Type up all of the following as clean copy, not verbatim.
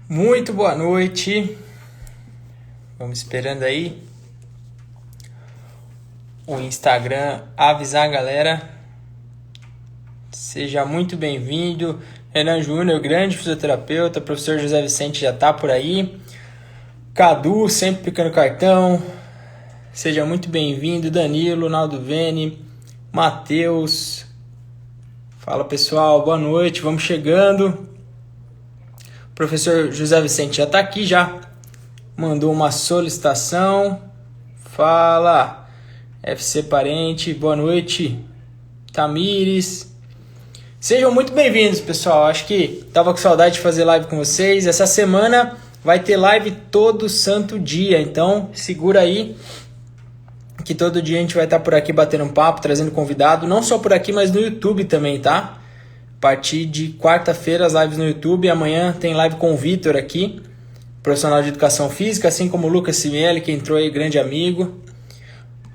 Muito boa noite. Vamos esperando aí o Instagram avisar a galera. Seja muito bem-vindo. Renan Júnior, grande fisioterapeuta. Professor José Vicente já tá por aí. Cadu, sempre picando cartão. Seja muito bem-vindo. Danilo, Naldo Vene, Matheus. Fala pessoal, boa noite. Vamos chegando. O professor José Vicente já tá aqui já. Mandou uma solicitação. Fala, FC Parente, boa noite, Tamires. Sejam muito bem-vindos, pessoal. Acho que tava com saudade de fazer live com vocês. Essa semana vai ter live todo santo dia, então segura aí que todo dia a gente vai estar por aqui batendo um papo, trazendo convidado, não só por aqui, mas no YouTube também, tá? A partir de quarta-feira as lives no YouTube, amanhã tem live com o Vitor aqui, profissional de educação física, assim como o Lucas Cimieli, que entrou aí, grande amigo.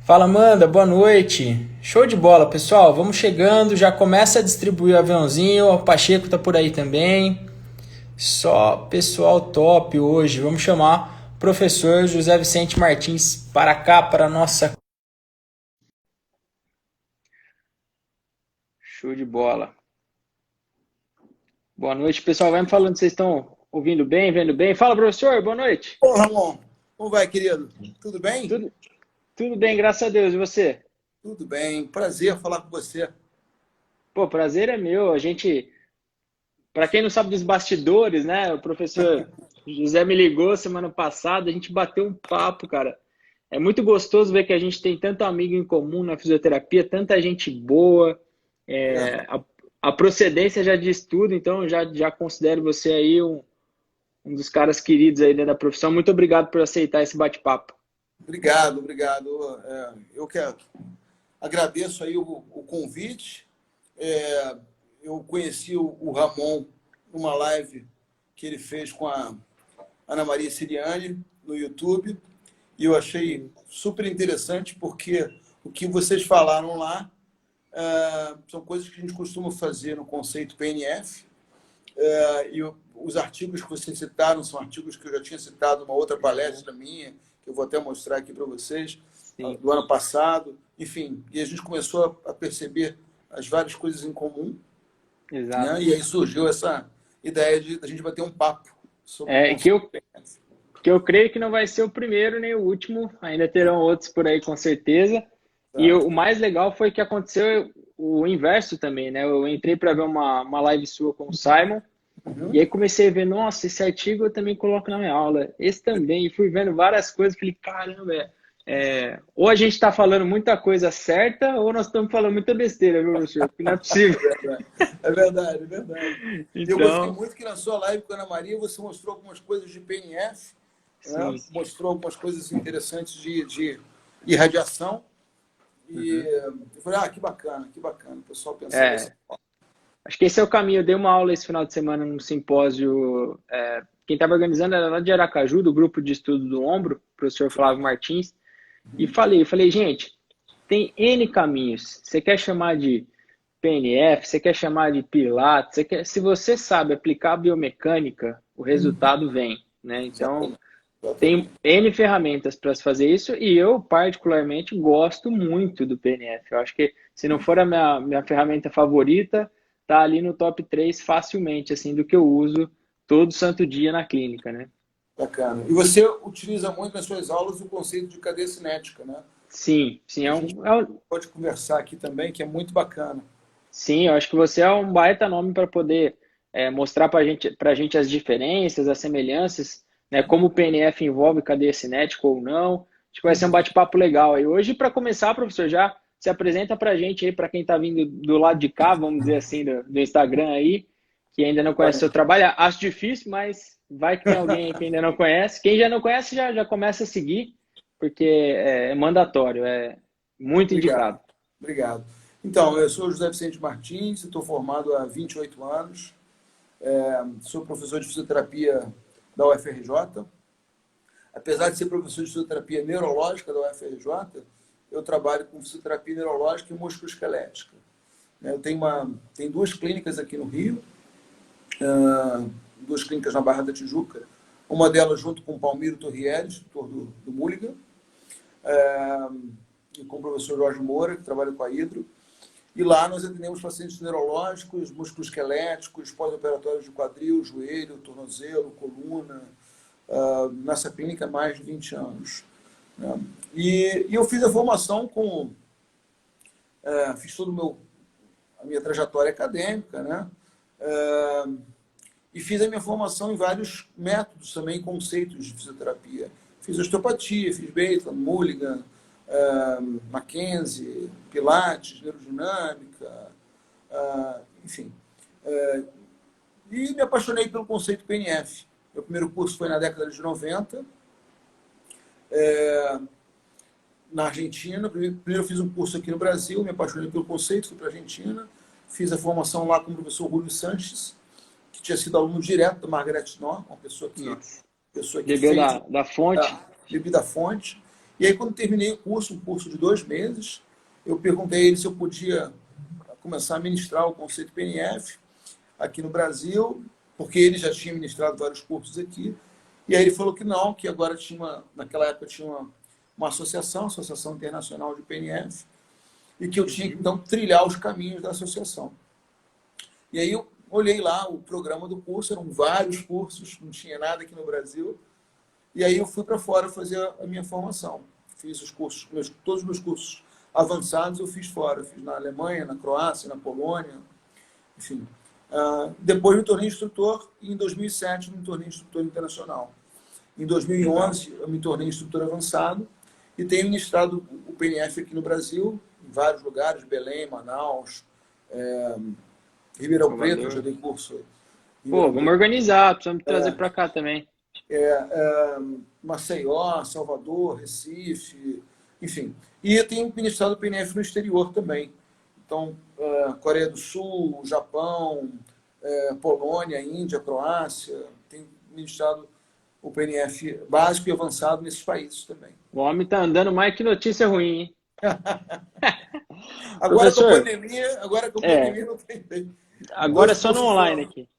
Fala, Amanda, boa noite. Show de bola, pessoal. Vamos chegando, já começa a distribuir o aviãozinho. O Pacheco tá por aí também. Só pessoal top hoje. Vamos chamar o professor José Vicente Martins para cá, para a nossa. Show de bola. Boa noite, pessoal. Vai me falando se vocês estão ouvindo bem, vendo bem. Fala, professor, boa noite. Ô, Ramon, como vai, querido? Tudo bem? Tudo, tudo bem, graças a Deus. E você? Tudo bem, prazer falar com você. Pô, prazer é meu. A gente, para quem não sabe dos bastidores, né? O professor José me ligou semana passada, a gente bateu um papo, cara. É muito gostoso ver que a gente tem tanto amigo em comum na fisioterapia, tanta gente boa. É, É, a procedência já diz tudo, então já considero você aí um dos caras queridos aí dentro da profissão. Muito obrigado por aceitar esse bate-papo. obrigado, obrigado. Eu que agradeço aí o convite. Eu conheci o Ramon numa live que ele fez com a Ana Maria Siriani no YouTube e eu achei super interessante porque o que vocês falaram lá são coisas que a gente costuma fazer no conceito PNF. E os artigos que vocês citaram são artigos que eu já tinha citado numa outra palestra minha, que eu vou até mostrar aqui para vocês, Sim, do ano passado. Enfim, e a gente começou a perceber as várias coisas em comum, né? exato. E aí surgiu essa ideia de a gente bater um papo sobre o É, que conceito. eu, que eu creio que não vai ser o primeiro nem o último, ainda terão outros por aí com certeza. E Tá? o mais legal foi que aconteceu o inverso também, né? Eu entrei para ver uma live sua com o Simon, e Uhum. aí comecei a ver, nossa, esse artigo eu também coloco na minha aula, esse também, e fui vendo várias coisas, falei, caramba, ou a gente está falando muita coisa certa, ou nós estamos falando muita besteira, viu, professor? Porque não é possível. É verdade, é verdade. Eu gostei Então, muito que na sua live com a Ana Maria você mostrou algumas coisas de PNF, né? sim. Mostrou algumas coisas interessantes de irradiação. E Uhum. eu falei, que bacana, que bacana. O pessoal pensando dessa É, forma. acho que esse é o caminho. Eu dei uma aula esse final de semana num simpósio. Quem estava organizando era lá de Aracaju, do grupo de estudo do ombro, o professor Flávio Martins. E falei, gente, tem N caminhos. Você quer chamar de PNF, você quer chamar de Pilates, se você sabe aplicar a biomecânica, o resultado vem, né? Então, Exatamente. tem Exatamente. N ferramentas para se fazer isso e eu, particularmente, gosto muito do PNF. Eu acho que se não for a minha ferramenta favorita, tá ali no top 3 facilmente, assim, do que eu uso todo santo dia na clínica, né? Bacana. E você utiliza muito nas suas aulas o conceito de cadeia cinética, né? Sim, sim, A gente pode conversar aqui também, que é muito bacana. sim, eu acho que você é um baita nome para poder mostrar para gente as diferenças, as semelhanças, né? Como o PNF envolve cadeia cinética ou não. Acho que vai ser um bate-papo legal aí. Hoje, para começar, professor, já se apresenta para a gente aí, para quem está vindo do lado de cá, vamos dizer assim, do Instagram aí, que ainda não conhece o seu trabalho. Acho difícil, mas vai que tem alguém aí que ainda não conhece. Quem já não conhece, já começa a seguir, porque é mandatório, é muito Obrigado. indicado. Obrigado. Então, eu sou José Vicente Martins, estou formado há 28 anos, sou professor de fisioterapia da UFRJ. Apesar de ser professor de fisioterapia neurológica da UFRJ, eu trabalho com fisioterapia neurológica e musculoesquelética. Eu tenho duas clínicas aqui no Rio, duas clínicas na Barra da Tijuca, uma delas junto com o Palmiro Torrieri, instrutor do Mulligan, e com o professor Jorge Moura, que trabalha com a Hidro. E lá nós atendemos pacientes neurológicos, musculoesqueléticos, pós-operatórios de quadril, joelho, tornozelo, coluna, nessa clínica há mais de 20 anos. Né? E eu fiz a formação fiz toda a minha trajetória acadêmica, né? E fiz a minha formação em vários métodos também, conceitos de fisioterapia. Fiz osteopatia, fiz Maitland, Mulligan, Mackenzie, Pilates, neurodinâmica, enfim. E me apaixonei pelo conceito PNF. Meu primeiro curso foi na década de 90, na Argentina. Primeiro eu fiz um curso aqui no Brasil, me apaixonei pelo conceito, fui para a Argentina, fiz a formação lá com o professor Julio Sanches, que tinha sido aluno direto da Margaret Knorr, uma pessoa que bebeu da fonte. Bebi da fonte. E aí, quando terminei o curso, um curso de 2 meses, eu perguntei a ele se eu podia começar a ministrar o conceito PNF aqui no Brasil, porque ele já tinha ministrado vários cursos aqui. E aí ele falou que não, que agora naquela época tinha uma Associação Internacional de PNF, e que eu tinha que, então, trilhar os caminhos da associação. E aí eu olhei lá o programa do curso, eram vários cursos, não tinha nada aqui no Brasil. E aí eu fui para fora fazer a minha formação. Fiz os cursos, todos os meus cursos avançados eu fiz fora. Eu fiz na Alemanha, na Croácia, na Polônia, enfim. Depois me tornei instrutor e em 2007 me tornei instrutor internacional. Em 2011 eu me tornei instrutor avançado e tenho ministrado o PNF aqui no Brasil, em vários lugares, Belém, Manaus, Ribeirão Preto, eu já dei curso. Pô, vamos organizar, precisamos trazer para cá também. Maceió, Salvador, Recife, enfim. E eu tenho ministrado o PNF no exterior também. Então, Coreia do Sul, Japão, Polônia, Índia, Croácia. Tenho ministrado o PNF básico e avançado nesses países também. O homem está andando mais que notícia ruim, hein? Agora com a pandemia não tem jeito. Agora é só no online aqui.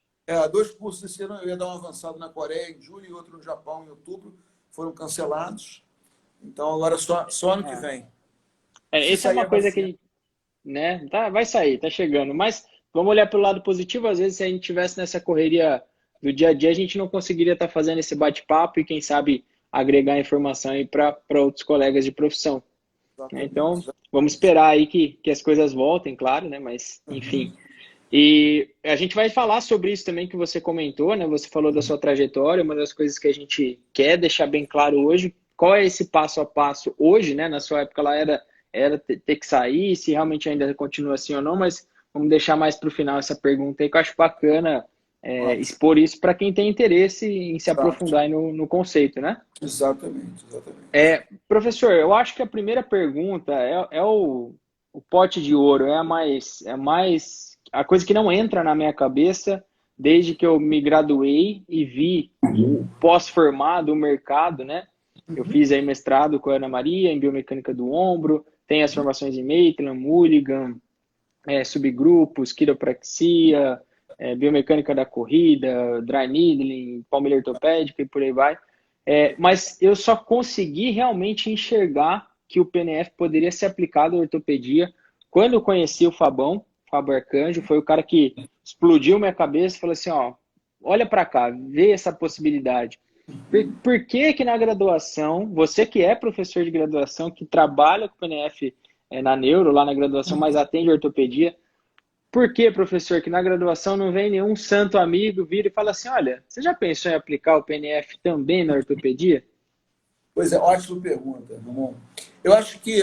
2 cursos esse ano, eu ia dar um avançado na Coreia em julho e outro no Japão em outubro. Foram cancelados. Então, agora só ano que vem. Essa é uma coisa que, né, vai sair, tá chegando. Mas vamos olhar pelo lado positivo. Às vezes, se a gente tivesse nessa correria do dia a dia, a gente não conseguiria estar fazendo esse bate-papo e, quem sabe, agregar informação aí para outros colegas de profissão. Então, vamos esperar aí que as coisas voltem, claro, né? Mas, enfim. E a gente vai falar sobre isso também que você comentou, né? Você falou da sua trajetória, uma das coisas que a gente quer deixar bem claro hoje, qual é esse passo a passo hoje, né? Na sua época ela era ter que sair, se realmente ainda continua assim ou não, mas vamos deixar mais para o final essa pergunta aí, que eu acho bacana expor isso para quem tem interesse em se aprofundar aí no conceito, né? Exatamente. Professor, eu acho que a primeira pergunta é o pote de ouro, é a coisa que não entra na minha cabeça desde que eu me graduei e vi o pós-formado, o mercado, né? Eu fiz aí mestrado com a Ana Maria em biomecânica do ombro, tem as formações em Maitland, Mulligan, subgrupos, quiropraxia, biomecânica da corrida, dry needling, palmilha ortopédica e por aí vai. Mas eu só consegui realmente enxergar que o PNF poderia ser aplicado à ortopedia quando eu conheci o Fábio Arcanjo. Foi o cara que explodiu minha cabeça e falou assim, olha para cá, vê essa possibilidade. Por que na graduação, você que é professor de graduação, que trabalha com o PNF na neuro, lá na graduação, mas atende ortopedia, por que, professor, que na graduação não vem nenhum santo amigo vira e fala assim, olha, você já pensou em aplicar o PNF também na ortopedia? Pois é, ótima pergunta, Ramon. Eu acho que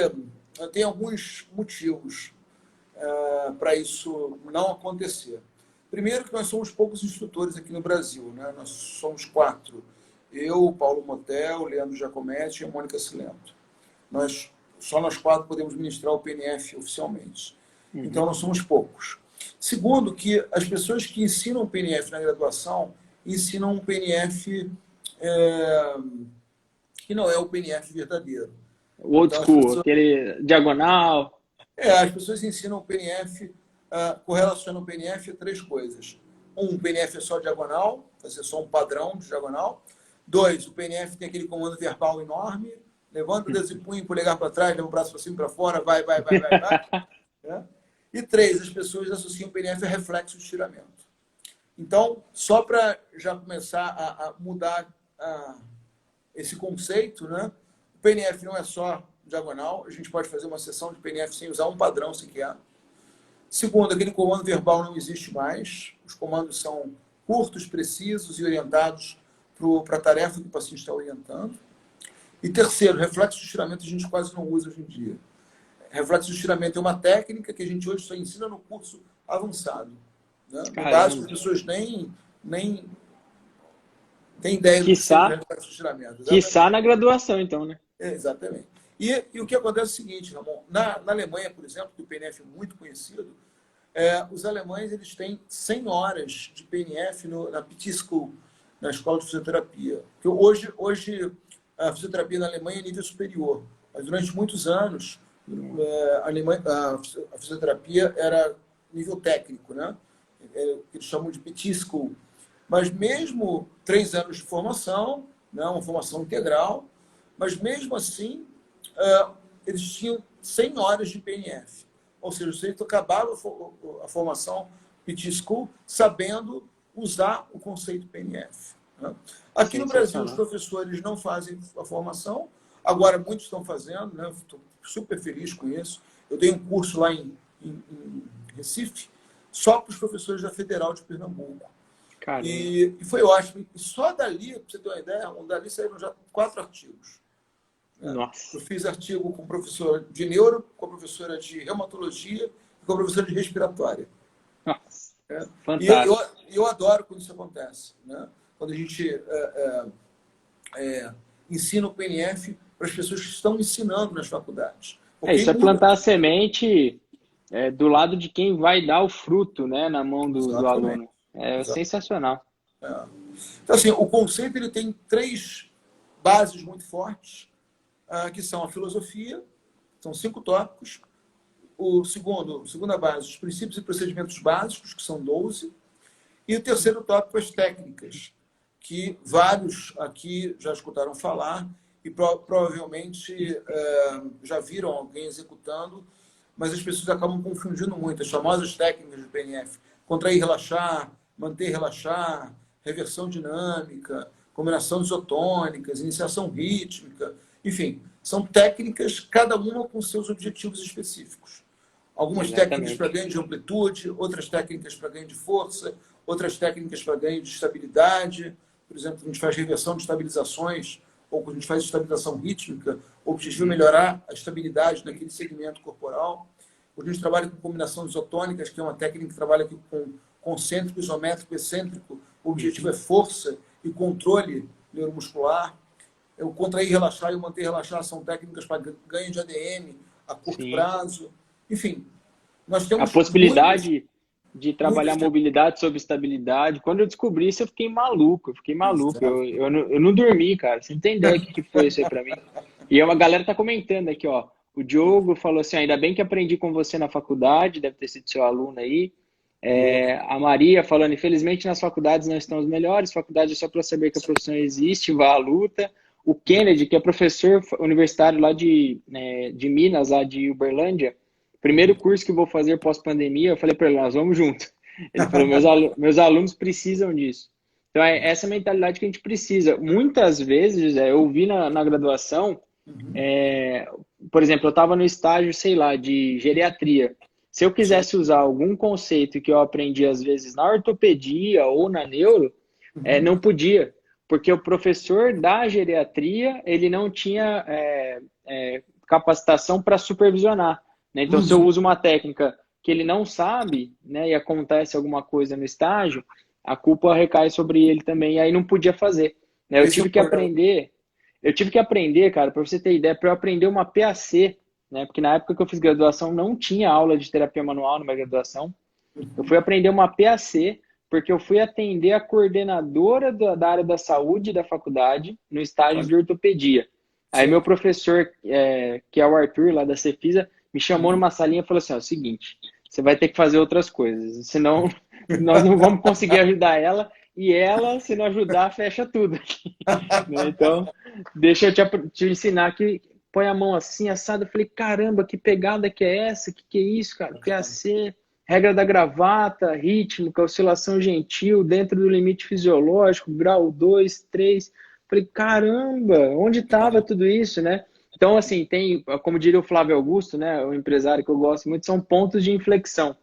tem alguns motivos para isso não acontecer. Primeiro que nós somos poucos instrutores aqui no Brasil, né? Nós somos 4. Eu, Paulo Motel, Leandro Giacometti e a Mônica Silento. Só nós 4 podemos ministrar o PNF oficialmente. Então, nós somos poucos. Segundo, que as pessoas que ensinam o PNF na graduação ensinam um PNF que não é o PNF verdadeiro. O old school, aquele diagonal. As pessoas ensinam o PNF, correlacionam o PNF a 3 coisas. o PNF é só diagonal, fazer só um padrão de diagonal. 2, o PNF tem aquele comando verbal enorme, levanta o dedo e punho, polegar para trás, leva o braço para cima e para fora, vai. Né? E 3, as pessoas associam o PNF a reflexo de estiramento. Então, só para já começar a mudar esse conceito, né? O PNF não é só diagonal, a gente pode fazer uma sessão de PNF sem usar um padrão sequer. Segundo, aquele comando verbal não existe mais, os comandos são curtos, precisos e orientados para a tarefa que o paciente está orientando. E terceiro, reflexo de estiramento a gente quase não usa hoje em dia. Reflexo de estiramento é uma técnica que a gente hoje só ensina no curso avançado. Né? No básico, as pessoas nem têm ideia do que seja reflexo de estiramento. Quiçá na graduação, então, né? Exatamente. E o que acontece é o seguinte, Ramon, na Alemanha, por exemplo, que o PNF é muito conhecido, os alemães eles têm 100 horas de PNF na PT School, na escola de fisioterapia. Porque hoje a fisioterapia na Alemanha é nível superior, mas durante muitos anos a fisioterapia era nível técnico, né? Que eles chamam de PT School. Mas mesmo 3 anos de formação, né? Uma formação integral, mas mesmo assim eles tinham 100 horas de PNF. Ou seja, o sujeito acabava a formação PT School sabendo usar o conceito PNF. Né? Aqui no Brasil, os professores não fazem a formação, agora muitos estão fazendo, né? Estou super feliz com isso. Eu dei um curso lá em Recife, só para os professores da Federal de Pernambuco. E foi ótimo. E só dali, para você ter uma ideia, dali saíram já 4 artigos. Nossa. Eu fiz artigo com professora de neuro, com a professora de reumatologia e com a professora de respiratória. Nossa. Fantástico. E eu adoro quando isso acontece. Né? Quando a gente ensina o PNF para as pessoas que estão ensinando nas faculdades. Isso é plantar a semente do lado de quem vai dar o fruto, né, na mão do aluno. Sensacional. Então, assim, o conceito ele tem 3 bases muito fortes, que são a filosofia, são 5 tópicos. Segunda base, os princípios e procedimentos básicos, que são 12. E o terceiro tópico, as técnicas, que vários aqui já escutaram falar e provavelmente já viram alguém executando, mas as pessoas acabam confundindo muito. As famosas técnicas do PNF: contrair, relaxar, manter, relaxar, reversão dinâmica, combinação isotônicas, iniciação rítmica, enfim, são técnicas, cada uma com seus objetivos específicos. Algumas técnicas para ganho de amplitude, outras técnicas para ganho de força, outras técnicas para ganho de estabilidade. Por exemplo, a gente faz reversão de estabilizações, ou quando a gente faz estabilização rítmica, o objetivo é melhorar a estabilidade naquele segmento corporal. Quando a gente trabalha com combinação isotônicas, que é uma técnica que trabalha com concêntrico, isométrico, excêntrico, o objetivo é força e controle neuromuscular. O contrair, relaxar e o manter, relaxar são técnicas para ganho de ADM a curto prazo. Enfim, nós temos a possibilidade de trabalhar mobilidade sobre estabilidade. Quando eu descobri isso, eu fiquei maluco. Eu não dormi, cara. Você não tem ideia do que foi isso aí para mim. E a galera tá comentando aqui, ó. O Diogo falou assim: ainda bem que aprendi com você na faculdade, deve ter sido seu aluno aí. A Maria falando: infelizmente nas faculdades não estão os melhores, faculdade é só para saber que a profissão existe, vá à luta. O Kennedy, que é professor universitário lá de Minas, lá de Uberlândia, primeiro curso que eu vou fazer pós-pandemia, eu falei para ele: nós vamos junto. Ele falou: meus alunos precisam disso. Então é essa mentalidade que a gente precisa. Muitas vezes, eu vi na graduação, por exemplo, eu estava no estágio, sei lá, de geriatria. Se eu quisesse usar algum conceito que eu aprendi, às vezes, na ortopedia ou na neuro, não podia, porque o professor da geriatria, ele não tinha capacitação para supervisionar. Né? Então, se eu uso uma técnica que ele não sabe, né, e acontece alguma coisa no estágio, a culpa recai sobre ele também, e aí não podia fazer. Né? Eu tive que aprender, cara, para você ter ideia, para eu aprender uma PAC, né? Porque na época que eu fiz graduação não tinha aula de terapia manual na minha graduação. Eu fui aprender uma PAC porque eu fui atender a coordenadora da área da saúde da faculdade no estágio de ortopedia. Aí meu professor, que é o Arthur, lá da Cefisa, me chamou numa salinha e falou assim: ó, o seguinte, você vai ter que fazer outras coisas. Senão, nós não vamos conseguir ajudar ela. E ela, se não ajudar, fecha tudo aqui. Né? Então, deixa eu te ensinar que põe a mão assim, assado. Eu falei, caramba, que pegada que é essa? Que é isso, cara? PAC, regra da gravata, rítmica, oscilação gentil, dentro do limite fisiológico, grau 2, 3. Falei, caramba, onde estava tudo isso, né? Então, assim, tem, como diria o Flávio Augusto, né, o empresário que eu gosto muito, são pontos de inflexão.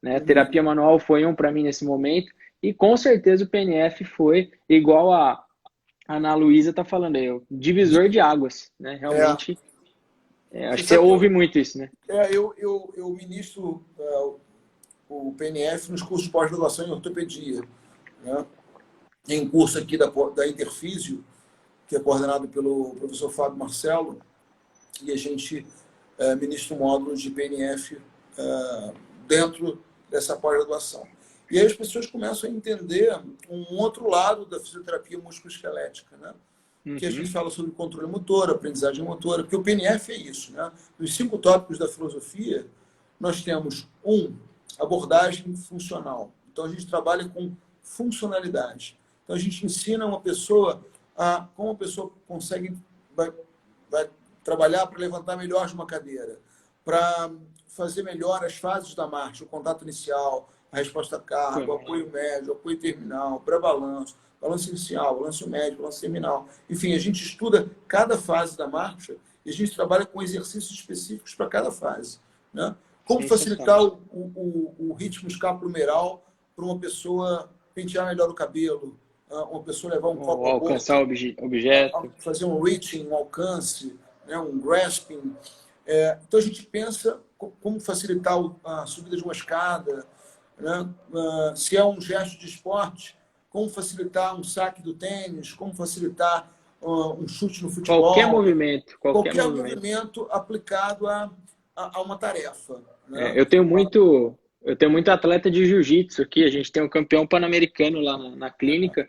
Né? Terapia manual foi um para mim nesse momento. E com certeza o PNF foi igual a Ana Luísa está falando aí, o divisor de águas, né? Realmente, acho que você ouve muito isso, né? Eu ministro o PNF nos cursos de pós-graduação em ortopedia, né? Tem um curso aqui da Interfísio, que é coordenado pelo professor Fábio Marcelo, e a gente ministra um módulo de PNF dentro dessa pós-graduação. E aí as pessoas começam a entender um outro lado da fisioterapia musculoesquelética, né? Que a gente fala sobre controle motor, aprendizagem motora, porque o PNF é isso, né? Nos 5 tópicos da filosofia, nós temos abordagem funcional. Então, a gente trabalha com funcionalidade. Então, a gente ensina uma pessoa como a pessoa consegue vai trabalhar para levantar melhor de uma cadeira, para fazer melhor as fases da marcha, o contato inicial, a resposta à carga, o apoio médio, o apoio terminal, pré-balanço, balanço inicial, balanço médio, balanço terminal. Enfim, a gente estuda cada fase da marcha e a gente trabalha com exercícios específicos para cada fase, né? Como facilitar o ritmo escapulohumeral para uma pessoa pentear melhor o cabelo, uma pessoa levar um copo a alcançar o objeto, fazer um reaching, um alcance, né? Um grasping. Então a gente pensa como facilitar a subida de uma escada, né? Se é um gesto de esporte, como facilitar um saque do tênis, como facilitar um chute no futebol. Qualquer movimento aplicado a uma tarefa. Né? Eu tenho muito atleta de jiu-jitsu aqui, a gente tem um campeão pan-americano lá na clínica.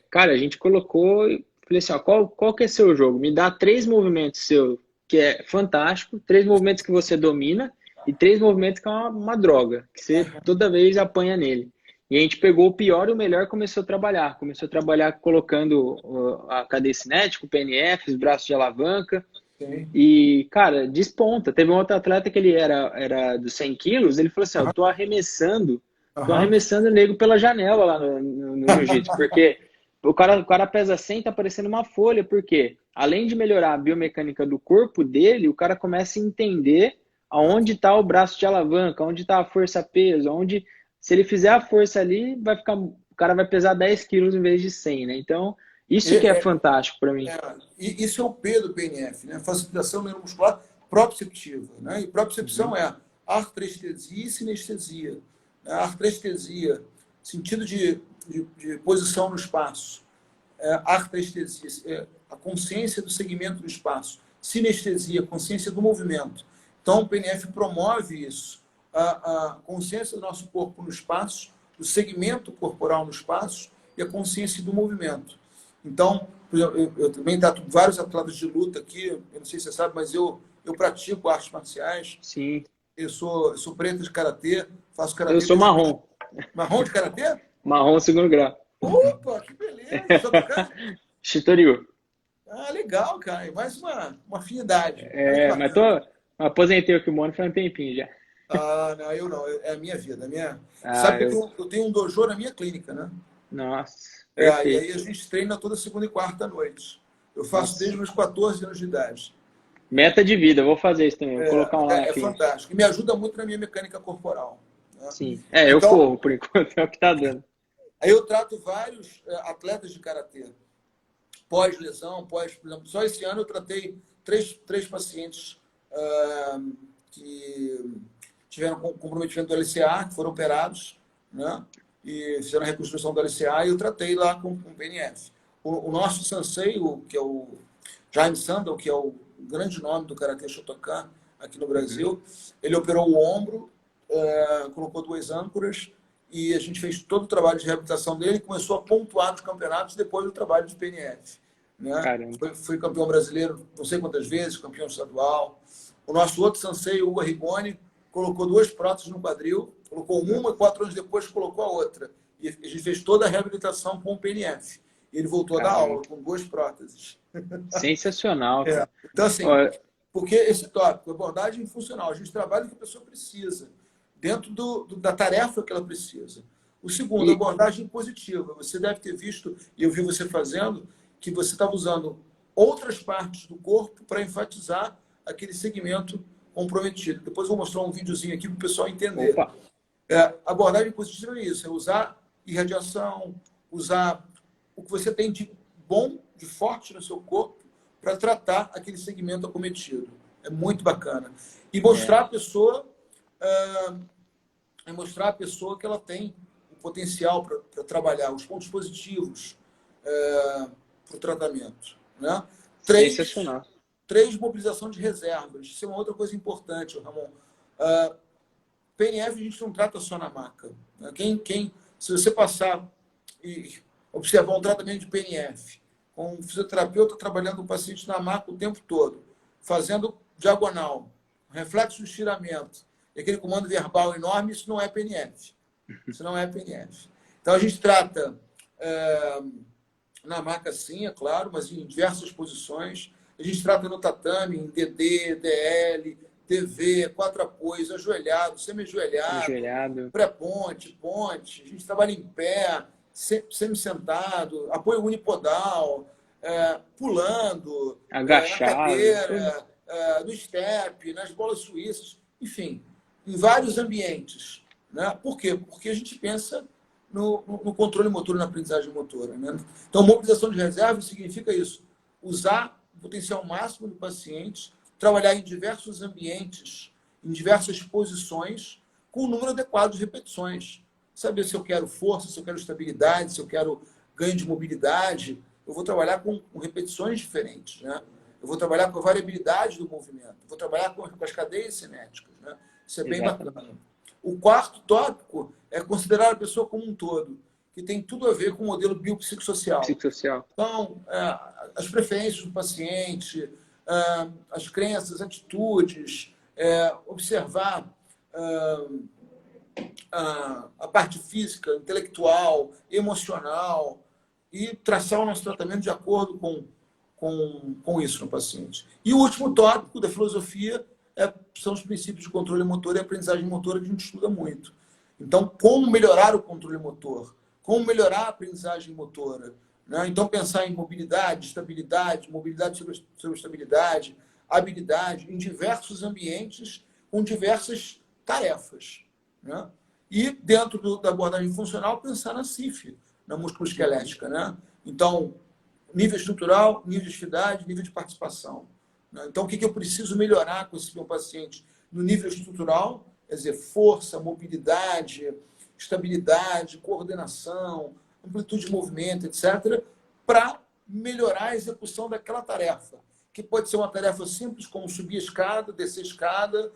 Cara, a gente colocou, falei assim, qual que é seu jogo? Me dá 3 movimentos seu que é fantástico, 3 movimentos que você domina e 3 movimentos que é uma droga, que você toda vez apanha nele. E a gente pegou o pior e o melhor e começou a trabalhar. Começou a trabalhar colocando a cadeia cinética, o PNF, os braços de alavanca. Sim. E, cara, desponta. Teve um outro atleta que ele era dos 100 quilos, ele falou assim, eu tô arremessando o nego pela janela lá no jiu-jitsu, porque o cara pesa 100, tá parecendo uma folha, porque além de melhorar a biomecânica do corpo dele, o cara começa a entender aonde está o braço de alavanca, onde está a força-peso, onde, se ele fizer a força ali, o cara vai pesar 10 quilos em vez de 100, né? Então, isso que é fantástico para mim. Isso é o P do PNF, né? Facilitação neuromuscular proprioceptiva, né? E propriocepção é artrestesia e sinestesia. A artrestesia, sentido de posição no espaço. Artrestesia, a consciência do segmento do espaço. Sinestesia, consciência do movimento. Então, o PNF promove isso. A consciência do nosso corpo no espaço, o segmento corporal no espaço e a consciência do movimento. Então, eu também trato vários atletas de luta aqui, eu não sei se você sabe, mas eu pratico artes marciais. Sim. Eu sou preto de karatê, faço karatê. Eu sou marrom. Marrom de karatê? Marrom 2º grau. Opa, que beleza! Só tocar? Shitoryu. Legal, cara. Mais uma afinidade. Mas aposentei o kimono faz um tempinho já. Não, eu não. É a minha vida. Sabe que eu tenho um dojo na minha clínica, né? Nossa. E aí a gente treina toda segunda e quarta à noite. Eu faço desde meus 14 anos de idade. Meta de vida, vou fazer isso também. Vou colocar um like. É fantástico. E me ajuda muito na minha mecânica corporal. Né? Sim. Eu corro, por enquanto, é o que está dando. Aí eu trato vários atletas de karatê. Pós-lesão, por exemplo, só esse ano eu tratei três pacientes que tiveram comprometimento do LCA, que foram operados, né? E fizeram a reconstrução do LCA e eu tratei lá com PNF. O nosso sensei, que é o Jaime Sandel, que é o grande nome do Karatê Shotokan aqui no Brasil, ele operou o ombro, colocou 2 âncoras e a gente fez todo o trabalho de reabilitação dele e começou a pontuar nos campeonatos depois do trabalho de PNF. Né? Foi campeão brasileiro não sei quantas vezes, campeão estadual. O nosso outro sensei, o Hugo Rigoni, colocou 2 próteses no quadril, colocou uma e 4 anos depois colocou a outra. E a gente fez toda a reabilitação com o PNF. E ele voltou a dar Caramba, aula com 2 próteses. sensacional, cara. Então, assim, Ó, porque esse tópico, abordagem funcional, a gente trabalha o que a pessoa precisa, dentro da tarefa que ela precisa. O segundo, e, abordagem positiva. Você deve ter visto, e eu vi você fazendo, que você estava usando outras partes do corpo para enfatizar aquele segmento comprometido. Depois eu vou mostrar um videozinho aqui para o pessoal entender. opa, Abordagem positiva é isso, é usar irradiação, usar o que você tem de bom, de forte no seu corpo para tratar aquele segmento acometido. É muito bacana. E mostrar é, à pessoa, mostrar à pessoa que ela tem o potencial para trabalhar, os pontos positivos para o tratamento. Né? Três, sensacional. mobilização de reservas. Isso é uma outra coisa importante, Ramon. PNF a gente não trata só na maca. Né? Se você passar e observar um tratamento de PNF com um fisioterapeuta trabalhando com o paciente na maca o tempo todo, fazendo diagonal, reflexo de estiramento, e aquele comando verbal enorme, isso não é PNF. Isso não é PNF. Então a gente trata na maca sim, é claro, mas em diversas posições. A gente trata no tatame, em DD, DL, TV, 4 apoios, ajoelhado, semi-ajoelhado, Ajoelhado, pré-ponte, ponte. A gente trabalha em pé, semi-sentado, apoio unipodal, pulando, na agachado, tudo. cadeira, no step, nas bolas suíças, enfim, em vários ambientes. Né? Por quê? Porque a gente pensa no controle motor e na aprendizagem motora. Né? Então, mobilização de reserva significa isso, usar o potencial máximo do paciente, trabalhar em diversos ambientes, em diversas posições, com o número adequado de repetições. Saber se eu quero força, se eu quero estabilidade, se eu quero ganho de mobilidade. Eu vou trabalhar com repetições diferentes. Né? Eu vou trabalhar com a variabilidade do movimento. Eu vou trabalhar com as cadeias cinéticas. Né? Isso é bem Exatamente. bacana. O quarto tópico é considerar a pessoa como um todo, que tem tudo a ver com o modelo biopsicossocial. Psicossocial. Então, as preferências do paciente, as crenças, atitudes, observar a parte física, intelectual, emocional e traçar o nosso tratamento de acordo com isso no paciente. E o último tópico da filosofia são os princípios de controle motor e aprendizagem motora que a gente estuda muito. Então, como melhorar o controle motor? Como melhorar a aprendizagem motora? Né? Então, pensar em mobilidade, estabilidade, mobilidade sobre estabilidade, habilidade, em diversos ambientes, com diversas tarefas. Né? E, dentro da abordagem funcional, pensar na CIF, na musculoesquelética. Né? Então, nível estrutural, nível de atividade, nível de participação. Né? Então, o que eu preciso melhorar com esse meu paciente? No nível estrutural, quer dizer, força, mobilidade, estabilidade, coordenação, amplitude de movimento, etc., para melhorar a execução daquela tarefa, que pode ser uma tarefa simples, como subir a escada, descer a escada,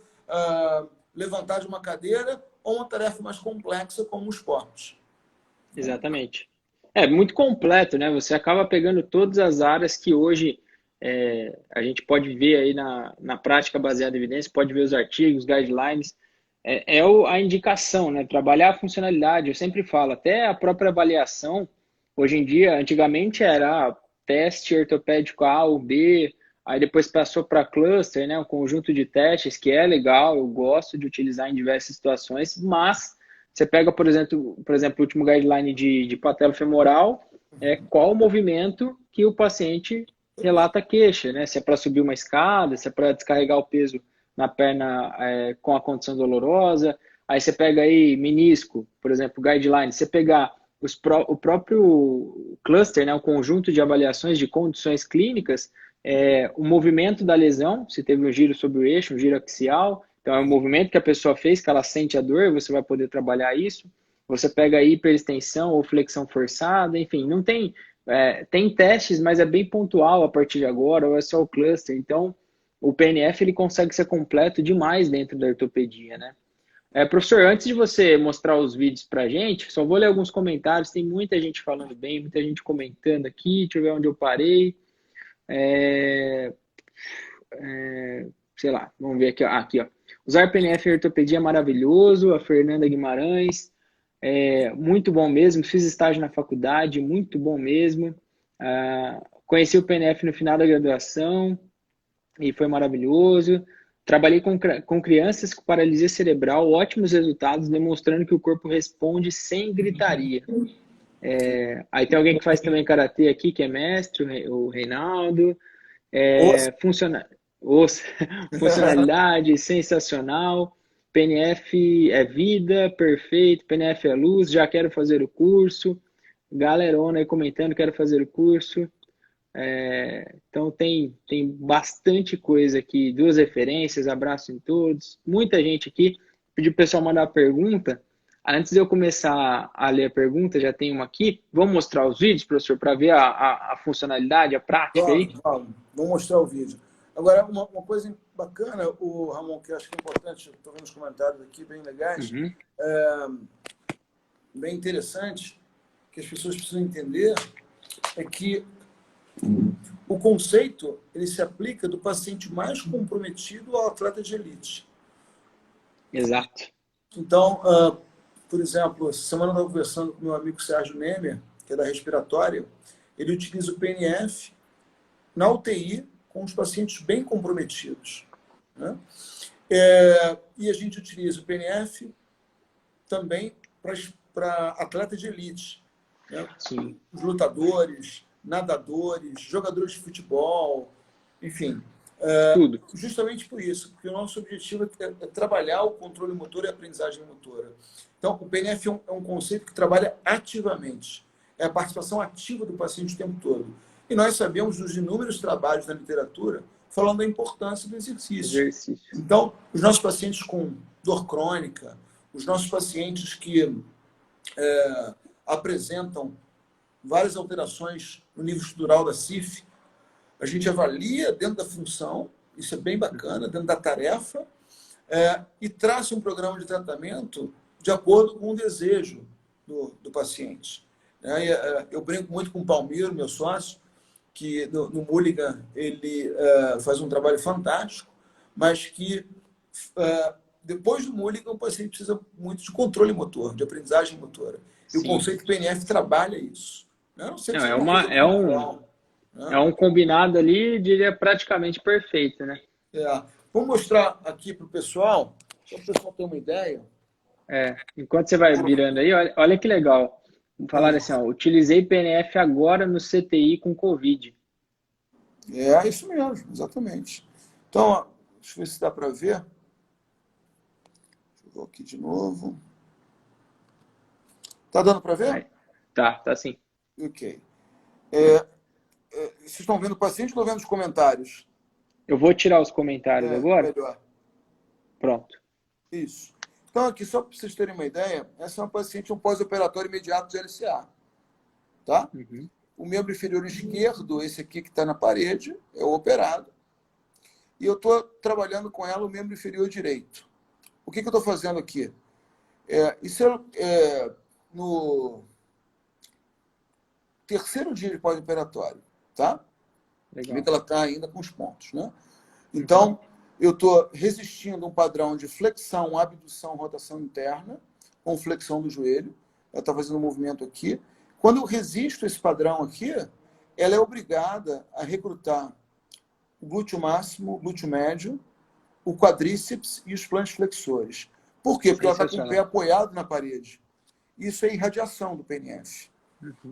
levantar de uma cadeira, ou uma tarefa mais complexa, como um esporte. Exatamente. É muito completo, né? Você acaba pegando todas as áreas que hoje a gente pode ver aí na prática baseada em evidência, pode ver os artigos, guidelines, a indicação, né? Trabalhar a funcionalidade, eu sempre falo, até a própria avaliação, hoje em dia, antigamente era teste ortopédico A ou B, aí depois passou para cluster, né? Um conjunto de testes que é legal, eu gosto de utilizar em diversas situações, mas você pega, por exemplo, o último guideline de patelofemoral, qual o movimento que o paciente relata queixa, né? Se é para subir uma escada, se é para descarregar o peso na perna com a condição dolorosa. Aí você pega aí menisco, por exemplo, guideline, você pegar o próprio cluster, né? O conjunto de avaliações de condições clínicas, o movimento da lesão, se teve um giro sobre o eixo, um giro axial, então é um movimento que a pessoa fez, que ela sente a dor, você vai poder trabalhar isso. Você pega aí hiperextensão ou flexão forçada, enfim, não tem... tem testes, mas é bem pontual a partir de agora, ou é só o cluster. Então, o PNF ele consegue ser completo demais dentro da ortopedia, né? Professor, antes de você mostrar os vídeos pra gente, só vou ler alguns comentários, tem muita gente falando bem, muita gente comentando aqui, deixa eu ver onde eu parei. Sei lá, vamos ver aqui, ó. Aqui, ó. Usar PNF em ortopedia é maravilhoso. A Fernanda Guimarães, muito bom mesmo. Fiz estágio na faculdade, muito bom mesmo. Conheci o PNF no final da graduação e foi maravilhoso. Trabalhei com crianças com paralisia cerebral, ótimos resultados, demonstrando que o corpo responde sem gritaria. Aí tem alguém que faz também karatê aqui, que é mestre, o Reinaldo. Funcionalidade sensacional. PNF é vida, perfeito. PNF é luz, já quero fazer o curso. Galerona aí comentando, quero fazer o curso. Então tem bastante coisa aqui, 2 referências, abraço em todos, muita gente aqui. Pedi para o pessoal mandar pergunta. Antes de eu começar a ler a pergunta, já tem uma aqui. Vamos mostrar os vídeos, professor, para ver a funcionalidade, a prática aí? Vamos mostrar o vídeo. Agora, uma coisa bacana, o Ramon, que eu acho que é importante, estou vendo os comentários aqui bem legais, bem interessante, que as pessoas precisam entender, é que o conceito ele se aplica do paciente mais comprometido ao atleta de elite. Exato. Então, por exemplo, essa semana eu estava conversando com meu amigo Sérgio Nemer, que é da respiratória, ele utiliza o PNF na UTI com os pacientes bem comprometidos, né? E a gente utiliza o PNF também para atleta de elite, né? Sim. Os lutadores, nadadores, jogadores de futebol, enfim. Tudo. Justamente por isso, porque o nosso objetivo é trabalhar o controle motor e a aprendizagem motora. Então, o PNF é um conceito que trabalha ativamente. É a participação ativa do paciente o tempo todo. E nós sabemos dos inúmeros trabalhos na literatura falando da importância do exercício. Então, os nossos pacientes com dor crônica, os nossos pacientes que apresentam várias alterações no nível estrutural da CIF, a gente avalia dentro da função, isso é bem bacana, dentro da tarefa, e traça um programa de tratamento de acordo com o desejo do paciente. Eu brinco muito com o Palmiro, meu sócio, que no Mulligan ele faz um trabalho fantástico, mas que depois do Mulligan o paciente precisa muito de controle motor, de aprendizagem motora. E o conceito PNF trabalha isso. Não sei se é um combinado ali, diria, praticamente perfeito, né? Vou mostrar aqui para o pessoal, só para o pessoal ter uma ideia. Enquanto você vai virando aí, olha que legal. Falaram assim, utilizei PNF agora no CTI com Covid. É isso mesmo, exatamente. Então, deixa eu ver se dá para ver. Deixa eu ver aqui de novo. Tá dando para ver? Tá sim. Ok. Vocês estão vendo o paciente ou estão vendo os comentários? Eu vou tirar os comentários agora. Melhor. Pronto. Isso. Então, aqui, só para vocês terem uma ideia, essa é uma paciente, um pós-operatório imediato de LCA. Tá? O membro inferior esquerdo, esse aqui que está na parede, é o operado. E eu estou trabalhando com ela o membro inferior direito. O que eu estou fazendo aqui? Isso no terceiro dia de pós-operatório. Tá? Vê que ela está ainda com os pontos. Né? Então, eu estou resistindo a um padrão de flexão, abdução, rotação interna, com flexão do joelho. Ela está fazendo um movimento aqui. Quando eu resisto a esse padrão aqui, ela é obrigada a recrutar o glúteo máximo, o glúteo médio, o quadríceps e os plantes flexores. Por quê? Porque ela está com o pé apoiado na parede. Isso é irradiação do PNF.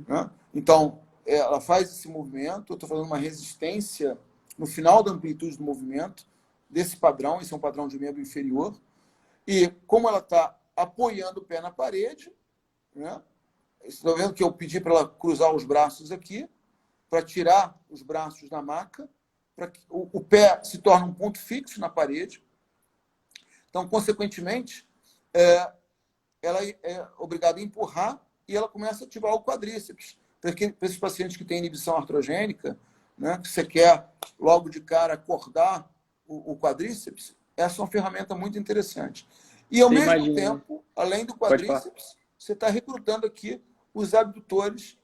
Né? Então, ela faz esse movimento, eu estou fazendo uma resistência no final da amplitude do movimento, desse padrão, esse é um padrão de membro inferior, e como ela está apoiando o pé na parede, né? Estão vendo que eu pedi para ela cruzar os braços aqui, para tirar os braços da maca, para que o pé se torne um ponto fixo na parede. Então, consequentemente, ela é obrigada a empurrar e ela começa a ativar o quadríceps. Para esses pacientes que têm inibição artrogênica, né, que você quer logo de cara acordar o quadríceps, essa é uma ferramenta muito interessante. E, ao mesmo tempo, além do quadríceps, você está recrutando aqui os abdutores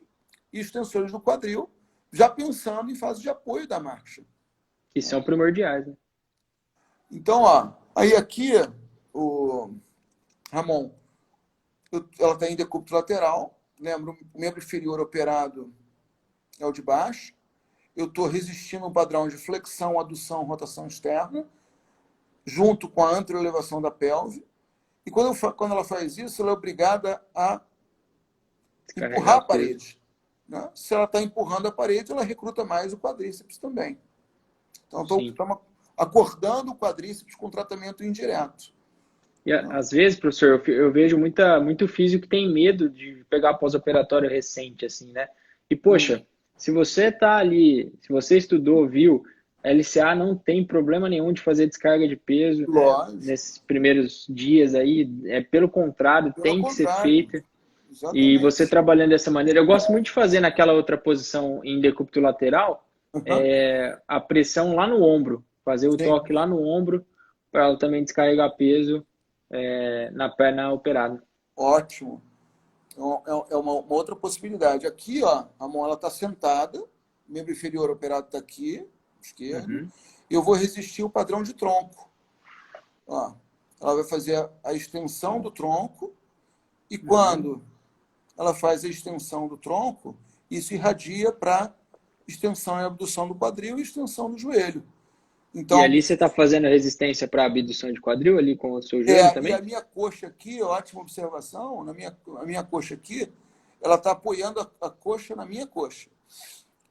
e extensores do quadril, já pensando em fase de apoio da marcha. Que são primordiais. Né? Então, Aí aqui, o Ramon, ela está em decúbito lateral, lembra, o membro inferior operado é o de baixo. Eu estou resistindo um padrão de flexão, adução, rotação externa, junto com a anteroelevação da pelve. E quando ela faz isso, ela é obrigada a empurrar a parede. Né? Se ela está empurrando a parede, ela recruta mais o quadríceps também. Então, estamos acordando o quadríceps com tratamento indireto. E às vezes, professor, eu vejo muito físico que tem medo de pegar pós-operatório recente, assim, né? E, poxa, se você tá ali, se você estudou, viu, LCA não tem problema nenhum de fazer descarga de peso nesses primeiros dias aí. Pelo contrário, tem que ser feita. Exatamente. E você trabalhando dessa maneira, eu gosto muito de fazer naquela outra posição em decúbito lateral, a pressão lá no ombro, fazer o toque lá no ombro, para ela também descarregar peso na perna operada. Ótimo. É uma outra possibilidade. Aqui, ó, a mão está sentada, o membro inferior operado está aqui, esquerdo, e eu vou resistir o padrão de tronco. Ó, ela vai fazer a extensão do tronco, e quando ela faz a extensão do tronco, isso irradia para extensão e abdução do quadril e extensão do joelho. Então, e ali você está fazendo a resistência para abdução de quadril ali com o seu joelho também? E a minha coxa aqui, ótima observação, a minha coxa aqui, ela está apoiando a coxa na minha coxa.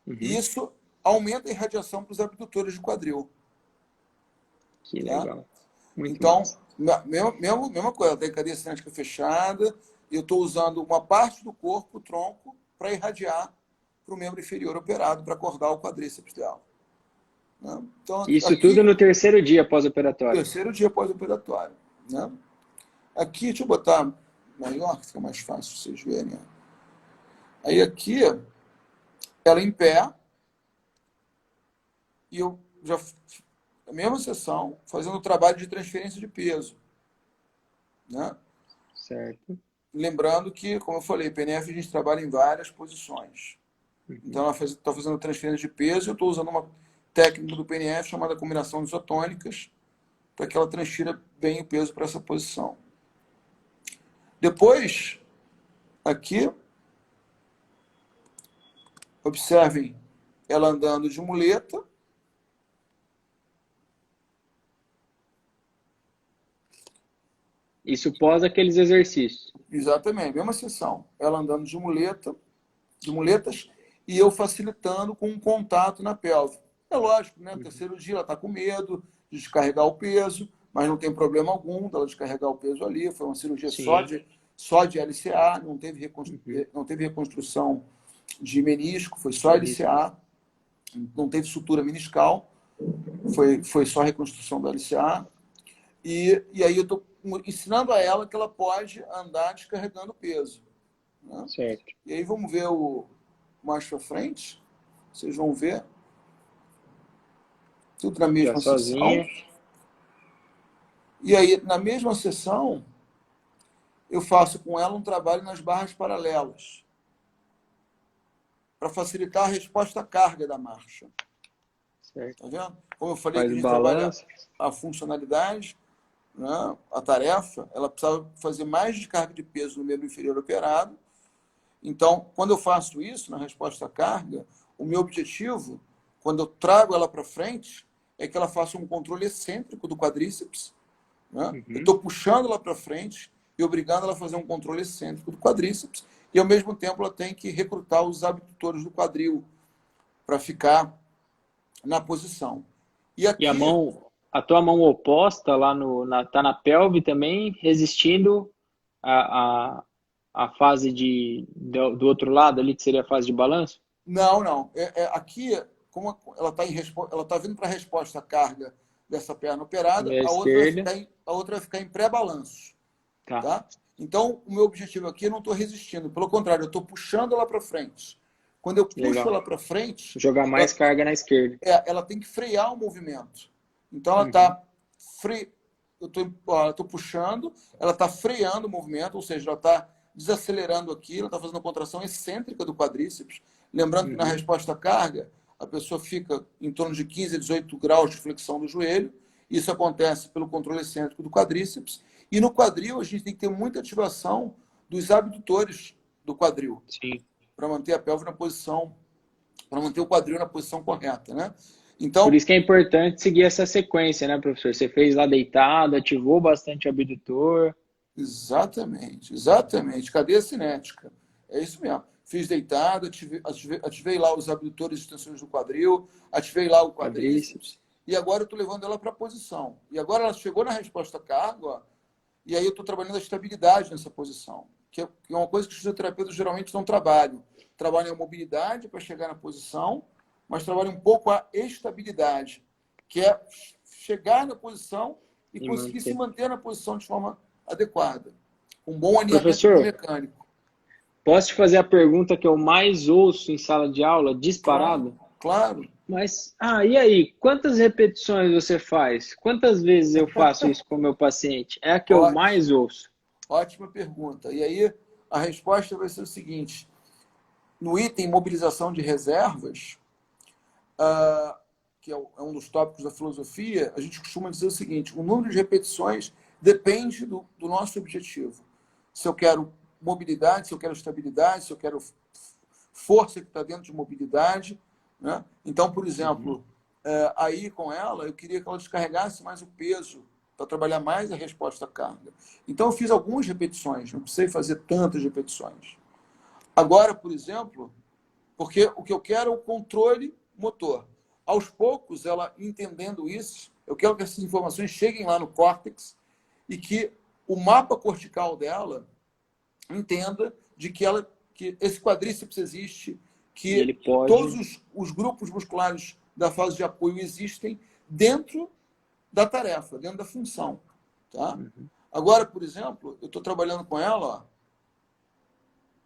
E isso aumenta a irradiação para os abdutores de quadril. Que legal. Muito então, massa. mesma coisa, ela tem cadeia cinética fechada, eu estou usando uma parte do corpo, o tronco, para irradiar para o membro inferior operado, para acordar o quadríceps dela. Né? Então, isso aqui, tudo no terceiro dia pós-operatório? Terceiro dia pós-operatório. Né? Aqui, deixa eu botar maior, que fica mais fácil vocês verem. Aí aqui, ela em pé, e eu já, a mesma sessão, fazendo o trabalho de transferência de peso. Né? Certo. Lembrando que, como eu falei, PNF a gente trabalha em várias posições. Então, ela está fazendo transferência de peso, eu estou usando uma técnica do PNF chamada combinação de isotônicas, para que ela transfira bem o peso para essa posição. Depois, aqui, observem ela andando de muleta. Isso pós aqueles exercícios. Exatamente, mesma sessão. Ela andando de muletas, e eu facilitando com um contato na pelve. É lógico, né? Terceiro dia ela está com medo de descarregar o peso, mas não tem problema algum dela descarregar o peso ali. Foi uma cirurgia só de LCA, não teve reconstrução de menisco, foi só LCA, não teve sutura meniscal, foi só reconstrução do LCA. E aí eu estou ensinando a ela que ela pode andar descarregando peso. Né? Certo. E aí vamos ver mais para frente, vocês vão ver. Tudo na mesma sessão. E aí, na mesma sessão, eu faço com ela um trabalho nas barras paralelas, para facilitar a resposta à carga da marcha. Certo. Tá vendo? Como eu falei, que a gente trabalha a funcionalidade, né? A tarefa, ela precisava fazer mais descarga de peso no membro inferior operado. Então, quando eu faço isso, na resposta à carga, o meu objetivo, quando eu trago ela para frente, é que ela faça um controle excêntrico do quadríceps. Né? Eu estou puxando ela para frente e obrigando ela a fazer um controle excêntrico do quadríceps, e, ao mesmo tempo, ela tem que recrutar os abdutores do quadril para ficar na posição. E aqui, a tua mão oposta lá tá na pelve também, resistindo a fase do outro lado ali, que seria a fase de balanço? Não. Aqui, como ela está vindo para a resposta à carga dessa perna operada, a outra vai ficar em pré-balanço. Tá? Então, o meu objetivo aqui, eu não estou resistindo. Pelo contrário, eu estou puxando ela para frente. Quando eu puxo ela para frente... Jogar mais carga na esquerda. Ela tem que frear o movimento. Então, ela está... Eu estou puxando, ela está freando o movimento, ou seja, ela está desacelerando aqui, ela está fazendo uma contração excêntrica do quadríceps. Lembrando que na resposta à carga, a pessoa fica em torno de 15 a 18 graus de flexão do joelho, Isso acontece pelo controle excêntrico do quadríceps. E no quadril, a gente tem que ter muita ativação dos abdutores do quadril, Sim. para manter a pelve na posição, para manter o quadril na posição correta, né? Por Então, isso que é importante seguir essa sequência, né, professor? Você fez lá deitado, ativou bastante o abdutor. exatamente, exatamente. Cadeia cinética. É isso mesmo. Fiz deitado, ativei lá os abdutores e extensores do quadril, ativei lá o quadríceps, e agora eu estou levando ela para a posição. E agora ela chegou na resposta à carga, ó, e aí eu estou trabalhando a estabilidade nessa posição, que é uma coisa que os fisioterapeutas geralmente não trabalham. Trabalham a mobilidade para chegar na posição, mas trabalham um pouco a estabilidade, que é chegar na posição e E conseguir se manter. manter na posição de forma adequada, com um bom alinhamento Professor, biomecânico. posso te fazer a pergunta que eu mais ouço em sala de aula, Claro, disparado? claro. Mas, e aí? Quantas repetições você faz? Quantas vezes eu faço isso com o meu paciente? É a que eu mais Ótimo, ouço. ótima pergunta. E aí a resposta vai ser o seguinte: no item mobilização de reservas, que é um dos tópicos da filosofia, a gente costuma dizer o seguinte: o número de repetições depende do nosso objetivo. Se eu quero mobilidade, se eu quero estabilidade, se eu quero força que está dentro de mobilidade, né? Então, por exemplo, aí com ela, eu queria que ela descarregasse mais o peso para trabalhar mais a resposta à carga. Então, eu fiz algumas repetições, não precisei fazer tantas repetições. Agora, por exemplo, porque o que eu quero é o controle motor. Aos poucos, ela entendendo isso, eu quero que essas informações cheguem lá no córtex e que o mapa cortical dela entenda de que esse quadríceps existe, E que ele pode. todos os grupos musculares da fase de apoio existem dentro da tarefa, dentro da função. Tá? Agora, por exemplo, eu estou trabalhando com ela, ó,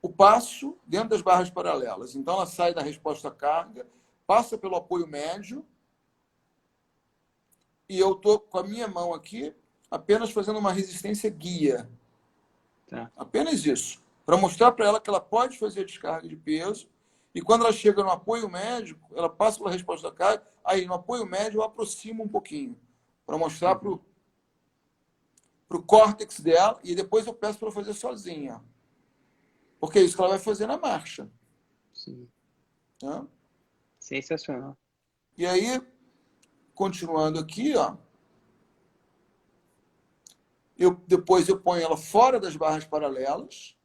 o passo dentro das barras paralelas. Então, ela sai da resposta à carga, passa pelo apoio médio, e eu estou com a minha mão aqui apenas fazendo uma resistência guia. Tá. Apenas isso. Para mostrar para ela que ela pode fazer a descarga de peso, e quando ela chega no apoio médio, ela passa pela resposta à carga, aí no apoio médio eu aproximo um pouquinho, para mostrar para o córtex dela, e depois eu peço para ela fazer sozinha. Porque é isso que ela vai fazer na marcha. Sim. Tá? Sensacional. E aí, continuando aqui, ó, depois eu ponho ela fora das barras paralelas,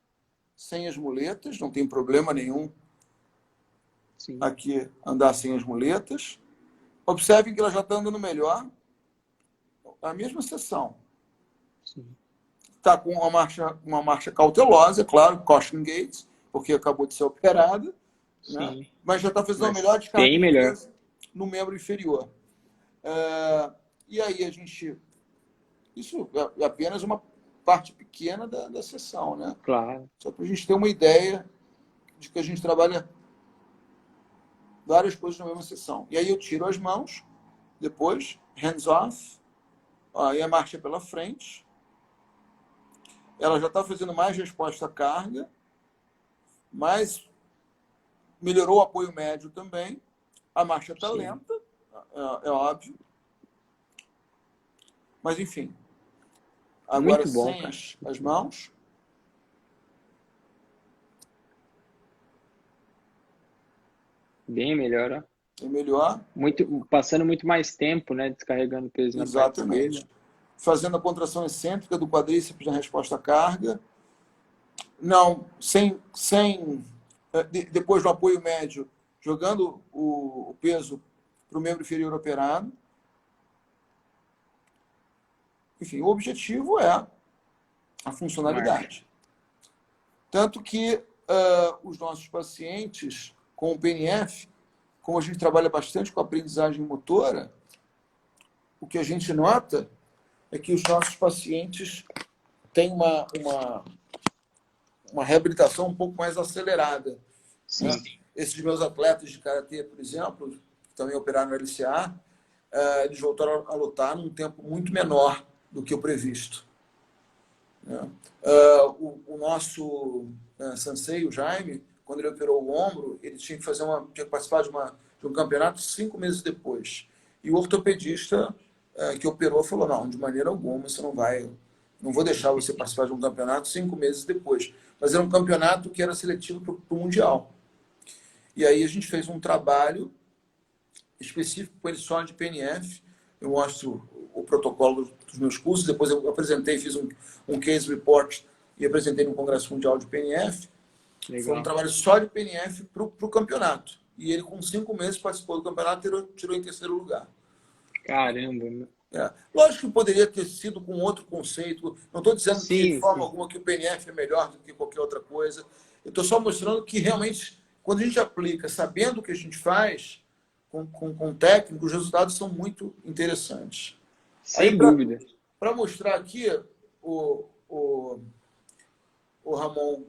sem as muletas, não tem problema nenhum. Sim. Aqui andar sem as muletas. Observem que ela já está andando melhor. A mesma sessão. Está com uma marcha cautelosa, claro, caution gates, porque acabou de ser operada, né? Mas já está fazendo uma melhor descarga bem de melhor. peso no membro inferior. E aí a gente... Isso é apenas uma parte pequena da sessão, né? Claro. Só para a gente ter uma ideia de que a gente trabalha várias coisas na mesma sessão. E aí eu tiro as mãos, depois, hands off, aí a marcha pela frente. Ela já está fazendo mais resposta à carga, mas melhorou o apoio médio também. A marcha está lenta, é óbvio. Mas, enfim. Agora, Muito bom, sem cara. as mãos. Bem melhor, ó. É melhor. Passando muito mais tempo, né? Descarregando peso na parte Exatamente. esquerda. Fazendo a contração excêntrica do quadríceps na resposta à carga. Não, depois do apoio médio, jogando o peso para o membro inferior operado. Enfim, o objetivo é a funcionalidade. Tanto que os nossos pacientes com o PNF, como a gente trabalha bastante com a aprendizagem motora, o que a gente nota é que os nossos pacientes têm uma reabilitação um pouco mais acelerada. Sim. Né? Esses meus atletas de karatê, por exemplo, que também operaram no LCA, eles voltaram a lutar num tempo muito menor do que o previsto. Né? O nosso sensei, o Jaime, quando ele operou o ombro, ele tinha que participar de um campeonato 5 meses depois. E o ortopedista que operou falou, não, de maneira alguma, você não vou deixar você participar de um campeonato 5 meses depois. Mas era um campeonato que era seletivo para o Mundial. E aí a gente fez um trabalho específico com ele só de PNF. Eu mostro o protocolo dos meus cursos, depois eu apresentei, fiz um case report e apresentei no Congresso Mundial de PNF. Legal. Foi um trabalho só de PNF para o campeonato. E ele, com 5 meses, participou do campeonato e tirou em terceiro lugar. Caramba. Lógico que poderia ter sido com outro conceito. Não estou dizendo que, de forma alguma, que o PNF é melhor do que qualquer outra coisa. Eu estou só mostrando que, realmente, quando a gente aplica, sabendo o que a gente faz, com técnico, os resultados são muito interessantes. Sem dúvida. Para mostrar aqui, o Ramon,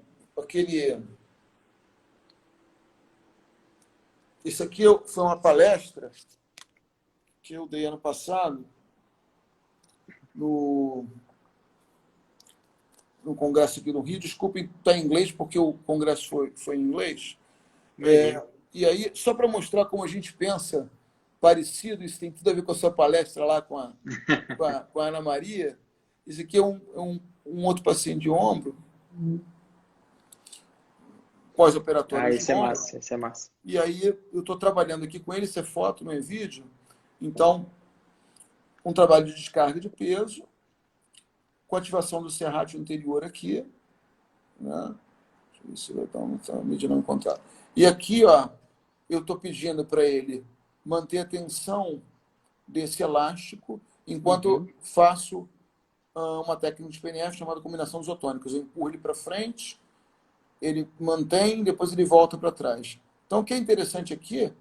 isso aqui foi uma palestra que eu dei ano passado no congresso aqui no Rio. Desculpem estar em inglês, porque o congresso foi em inglês. E aí, só para mostrar como a gente pensa parecido, isso tem tudo a ver com a sua palestra lá com a Ana Maria. Isso aqui é um outro paciente de ombro, pós-operatório de Isso é ombro. massa, isso é massa. E aí, eu estou trabalhando aqui com ele, isso é foto, não é vídeo. Então, um trabalho de descarga de peso, com ativação do serrátil anterior aqui, né? Deixa eu ver se vai estar medindo encontrar. E aqui, ó, eu estou pedindo para ele manter a tensão desse elástico enquanto eu faço uma técnica de PNF chamada combinação isotônicas. Eu empurro ele para frente, ele mantém, depois ele volta para trás. Então, o que é interessante aqui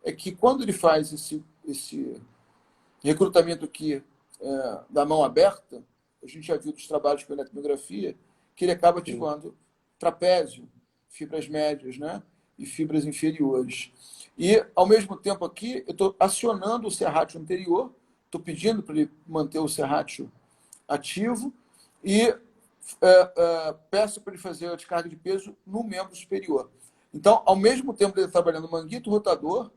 é que quando ele faz esse recrutamento aqui da mão aberta, a gente já viu dos trabalhos com eletromiografia, que ele acaba ativando trapézio, fibras médias, né? E fibras inferiores. E, ao mesmo tempo aqui, eu estou acionando o serrátil anterior, estou pedindo para ele manter o serrátil ativo e peço para ele fazer a descarga de peso no membro superior. Então, ao mesmo tempo, ele está trabalhando manguito rotador,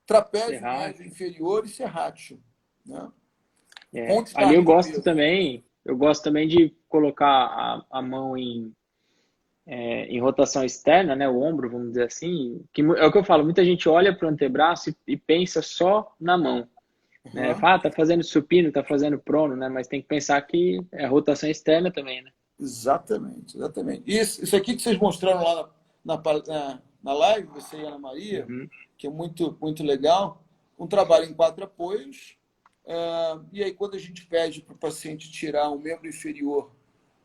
trapézio médio inferior e serrátil, né? Ali eu gosto também de colocar a mão em rotação externa, né, o ombro, vamos dizer assim, que é o que eu falo, muita gente olha para o antebraço e pensa só na mão, né? Tá fazendo supino, tá fazendo prono, né, mas tem que pensar que é rotação externa também, né? Exatamente. Isso aqui que vocês mostraram lá na live, você e a Ana Maria, que é muito, muito legal, um trabalho em 4 apoios, e aí quando a gente pede para o paciente tirar o membro inferior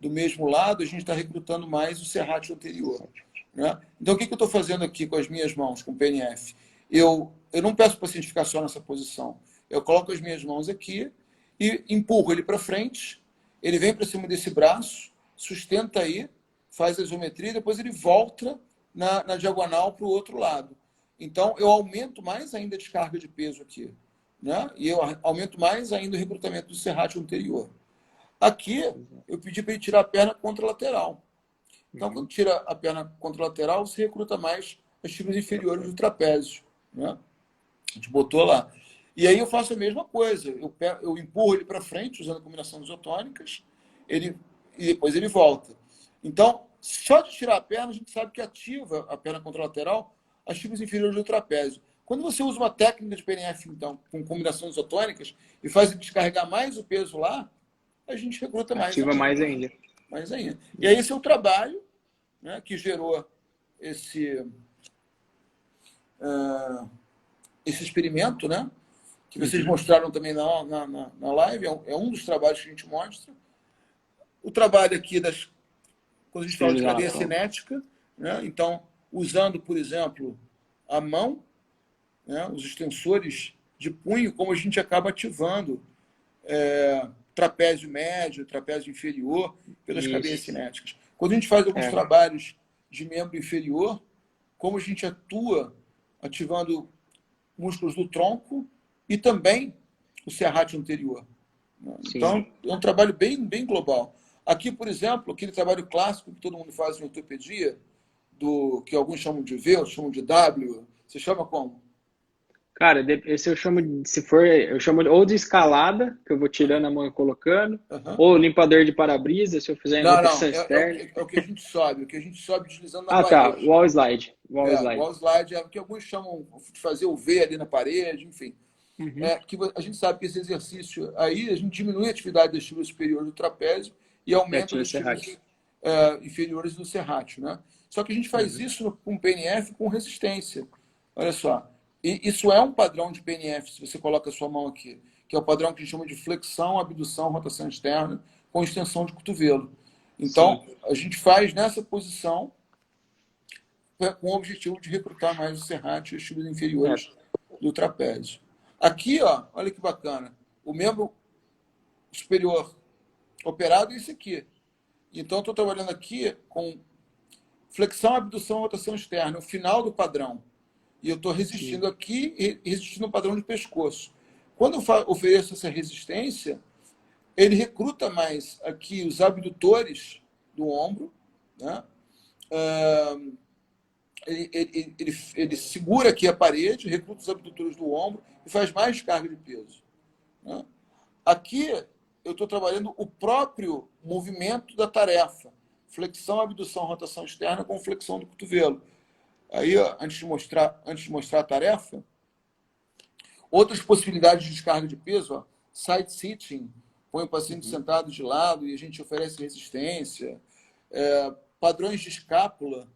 do mesmo lado, a gente está recrutando mais o serrátil anterior, né? Então, o que eu estou fazendo aqui com as minhas mãos, com o PNF? Eu não peço para o paciente ficar só nessa posição. Eu coloco as minhas mãos aqui e empurro ele para frente, ele vem para cima desse braço, sustenta aí, faz a isometria, depois ele volta na diagonal para o outro lado. Então, eu aumento mais ainda a descarga de peso aqui, né? E eu aumento mais ainda o recrutamento do serrátil anterior. Aqui, eu pedi para ele tirar a perna contralateral. Então, quando tira a perna contralateral, você recruta mais as fibras inferiores do trapézio, né? A gente botou lá. E aí eu faço a mesma coisa. Eu empurro ele para frente, usando a combinação isotônicas, e depois ele volta. Então, só de tirar a perna, a gente sabe que ativa a perna contralateral as fibras inferiores do trapézio. Quando você usa uma técnica de PNF, então, com combinações isotônicas, e faz ele descarregar mais o peso lá, a gente recruta mais. Ativa mais ainda. Mais ainda. E aí esse é o trabalho, né, que gerou esse experimento, né, que vocês mostraram também na live. É um dos trabalhos que a gente mostra. O trabalho aqui quando a gente fala de cadeia cinética, né, então, usando, por exemplo, a mão, né, os extensores de punho, como a gente acaba ativando trapézio médio, trapézio inferior, pelas cadeias cinéticas. Quando a gente faz alguns trabalhos de membro inferior, como a gente atua ativando músculos do tronco e também o serrátil anterior. Então, é um trabalho bem, bem global. Aqui, por exemplo, aquele trabalho clássico que todo mundo faz em ortopedia, que alguns chamam de V, outros chamam de W. Você chama como? Cara, esse eu chamo se for, eu chamo ou de escalada, que eu vou tirando a mão e colocando, Aham. ou limpador de para-brisa, se eu fizer em Não, não, rotação externa. é o que a gente sobe, o que a gente sobe deslizando na Ah, tá, parede. wall slide, wall O slide. wall slide é o que alguns chamam de fazer o V ali na parede, enfim. Uhum. Que a gente sabe que esse exercício aí, a gente diminui a atividade das fibras superiores do trapézio e E aumenta ativa o das serrátil. fibras inferiores do serrátil, né? Só que a gente faz Uhum. isso com PNF com resistência. Olha só. E isso é um padrão de PNF, se você coloca a sua mão aqui, que é o padrão que a gente chama de flexão, abdução, rotação externa, com extensão de cotovelo. Sim, Então, a gente faz nessa posição com o objetivo de recrutar mais os serrátil e os fibras correto. inferiores do trapézio. Aqui, ó, olha que bacana. O membro superior operado é esse aqui. Então, estou trabalhando aqui com flexão, abdução, rotação externa, o final do padrão. E eu estou Sim, resistindo aqui e resistindo no padrão de pescoço. Quando eu ofereço essa resistência, ele recruta mais aqui os abdutores do ombro, né? Ele segura aqui a parede, recruta os abdutores do ombro e faz mais descarga de peso, né? Aqui eu estou trabalhando o próprio movimento da tarefa. Flexão, abdução, rotação externa com flexão do cotovelo. Aí, ó, antes de mostrar a tarefa, outras possibilidades de descarga de peso, ó, side sitting, põe o paciente uhum. sentado de lado e a gente oferece resistência. Padrões de escápula,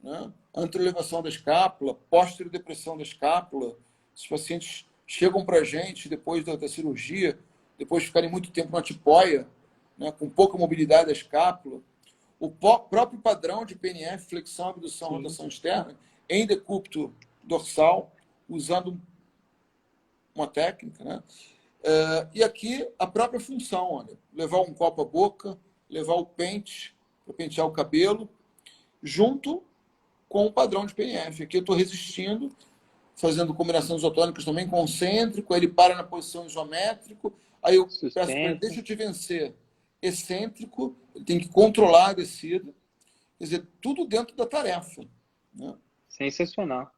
né? Anterolevação da escápula, posterodepressão da escápula. Os pacientes chegam para a gente depois da cirurgia, depois de ficarem muito tempo na tipoia, né, com pouca mobilidade da escápula. O próprio padrão de PNF, flexão, abdução, Sim, rotação externa, em decúbito dorsal, usando uma técnica, né? E aqui a própria função, olha, levar um copo à boca, levar o pente para pentear o cabelo, junto com o padrão de PNF. Aqui eu estou resistindo, fazendo combinações isotônicas também, concêntrico, aí ele para na posição isométrico, aí eu peço para ele, sustenta. deixa eu te vencer, excêntrico, ele tem que controlar a descida, quer dizer, tudo dentro da tarefa, né? Sensacional.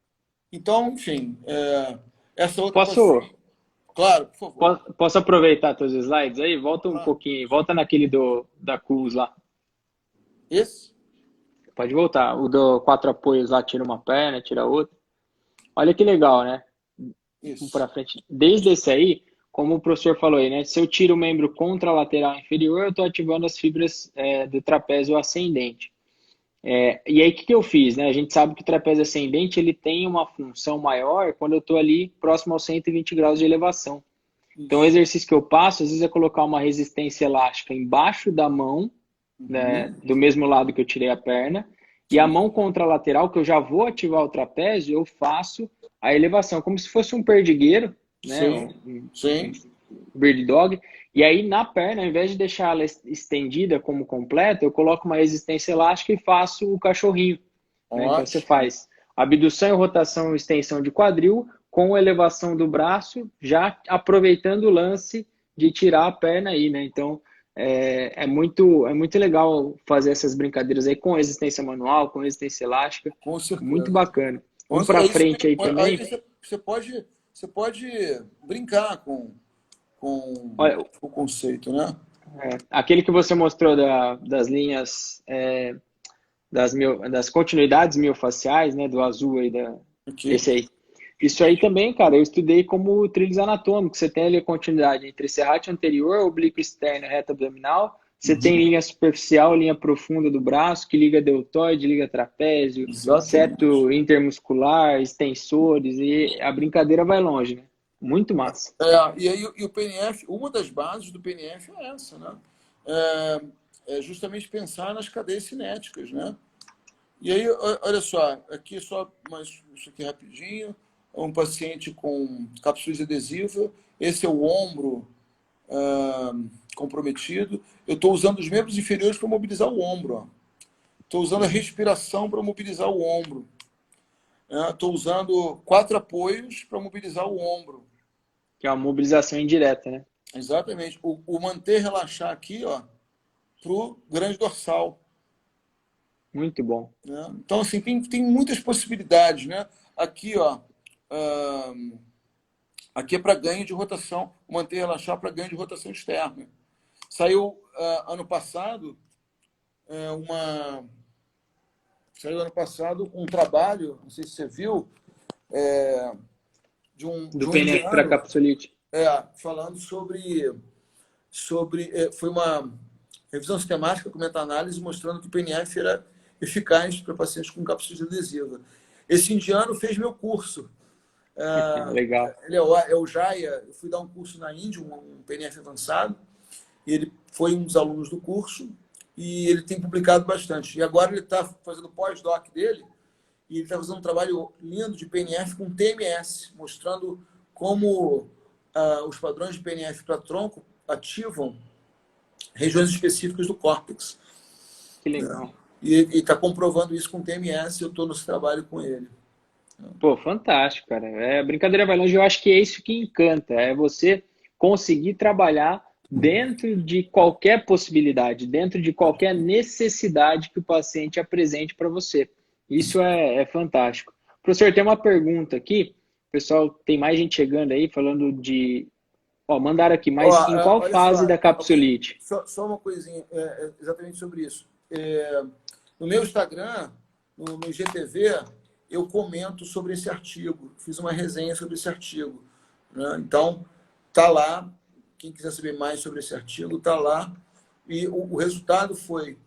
Então, enfim, essa outra Posso, paciente, claro, por favor. posso aproveitar teus slides aí? Volta um Claro. pouquinho, volta naquele da CUS lá. Esse? Pode voltar. O do quatro apoios lá, tira uma perna, tira outra. Olha que legal, né? Um Isso. para frente. Desde esse aí, como o professor falou aí, né? Se eu tiro o membro contralateral inferior, eu estou ativando as fibras do trapézio ascendente. E aí, o que eu fiz, né? A gente sabe que o trapézio ascendente ele tem uma função maior quando eu estou ali próximo aos 120 graus de elevação. Então, o Isso. exercício que eu passo, às vezes, é colocar uma resistência elástica embaixo da mão, né, Uhum. do mesmo lado que eu tirei a perna, e a Sim. mão contralateral, que eu já vou ativar o trapézio, eu faço a elevação, como se fosse um perdigueiro, né, Sim. um Sim. bird dog, e aí na perna, ao invés de deixar ela estendida como completa, eu coloco uma resistência elástica e faço o cachorrinho, né? Então você Ótimo. faz abdução e rotação e extensão de quadril com elevação do braço, já aproveitando o lance de tirar a perna aí, né? Então é muito legal fazer essas brincadeiras aí com resistência manual, com resistência elástica, Com muito certeza. bacana. Um para É isso frente aí mesmo. Aí também. você pode brincar com Olha, o conceito, né? aquele que você mostrou das linhas das continuidades miofaciais, né, do azul aí, Aqui. esse aí. Isso aí também, cara, eu estudei como trilhos anatômicos. Você tem ali a continuidade entre serrátil anterior, oblíquo externo e reto abdominal. Você tem Uhum. linha superficial, linha profunda do braço, que liga deltoide, liga trapézio, Exatamente. septo intermuscular, extensores, e a brincadeira vai longe, né? Muito massa. E aí o PNF, uma das bases do PNF é essa, né? É justamente pensar nas cadeias cinéticas, né? E aí, olha só, aqui só mais isso aqui rapidinho. Um paciente com capsulite adesiva. Esse é o ombro comprometido. Eu estou usando os membros inferiores para mobilizar o ombro. Estou usando a Sim. respiração para mobilizar o ombro. Estou usando 4 apoios para mobilizar o ombro. Que é uma mobilização indireta, né? Exatamente. O manter relaxar aqui, ó, para o grande dorsal. Muito bom. Né? Então, assim, tem muitas possibilidades, né? Aqui, ó, uh, Aqui é para ganho de rotação, manter e relaxar para ganho de rotação externa. Saiu ano passado um trabalho, não sei se você viu, de Do um PNF para indiano, capsulite. falando foi uma revisão sistemática com meta-análise mostrando que o PNF era eficaz para pacientes com capsulite adesiva. Esse indiano fez meu curso. Legal. Ele é o Jaya. Eu fui dar um curso na Índia, um PNF avançado, e ele foi um dos alunos do curso, e ele tem publicado bastante. E agora ele está fazendo o pós-doc dele, e ele está fazendo um trabalho lindo de PNF com TMS, mostrando como os padrões de PNF para tronco ativam regiões específicas do córtex. Que legal. E está comprovando isso com TMS, eu estou nesse trabalho com ele. Pô, fantástico, cara. Brincadeira vai longe, eu acho que é isso que encanta, é você conseguir trabalhar dentro de qualquer possibilidade, dentro de qualquer necessidade que o paciente apresente para você. Isso é fantástico. Professor, tem uma pergunta aqui, pessoal, tem mais gente chegando aí falando de... mandaram aqui, mas em qual fase só, da capsulite? Só uma coisinha exatamente sobre isso. No meu Instagram, no IGTV, eu comento sobre esse artigo. Fiz uma resenha sobre esse artigo. Né? Então, tá lá. Quem quiser saber mais sobre esse artigo, tá lá. E o resultado foi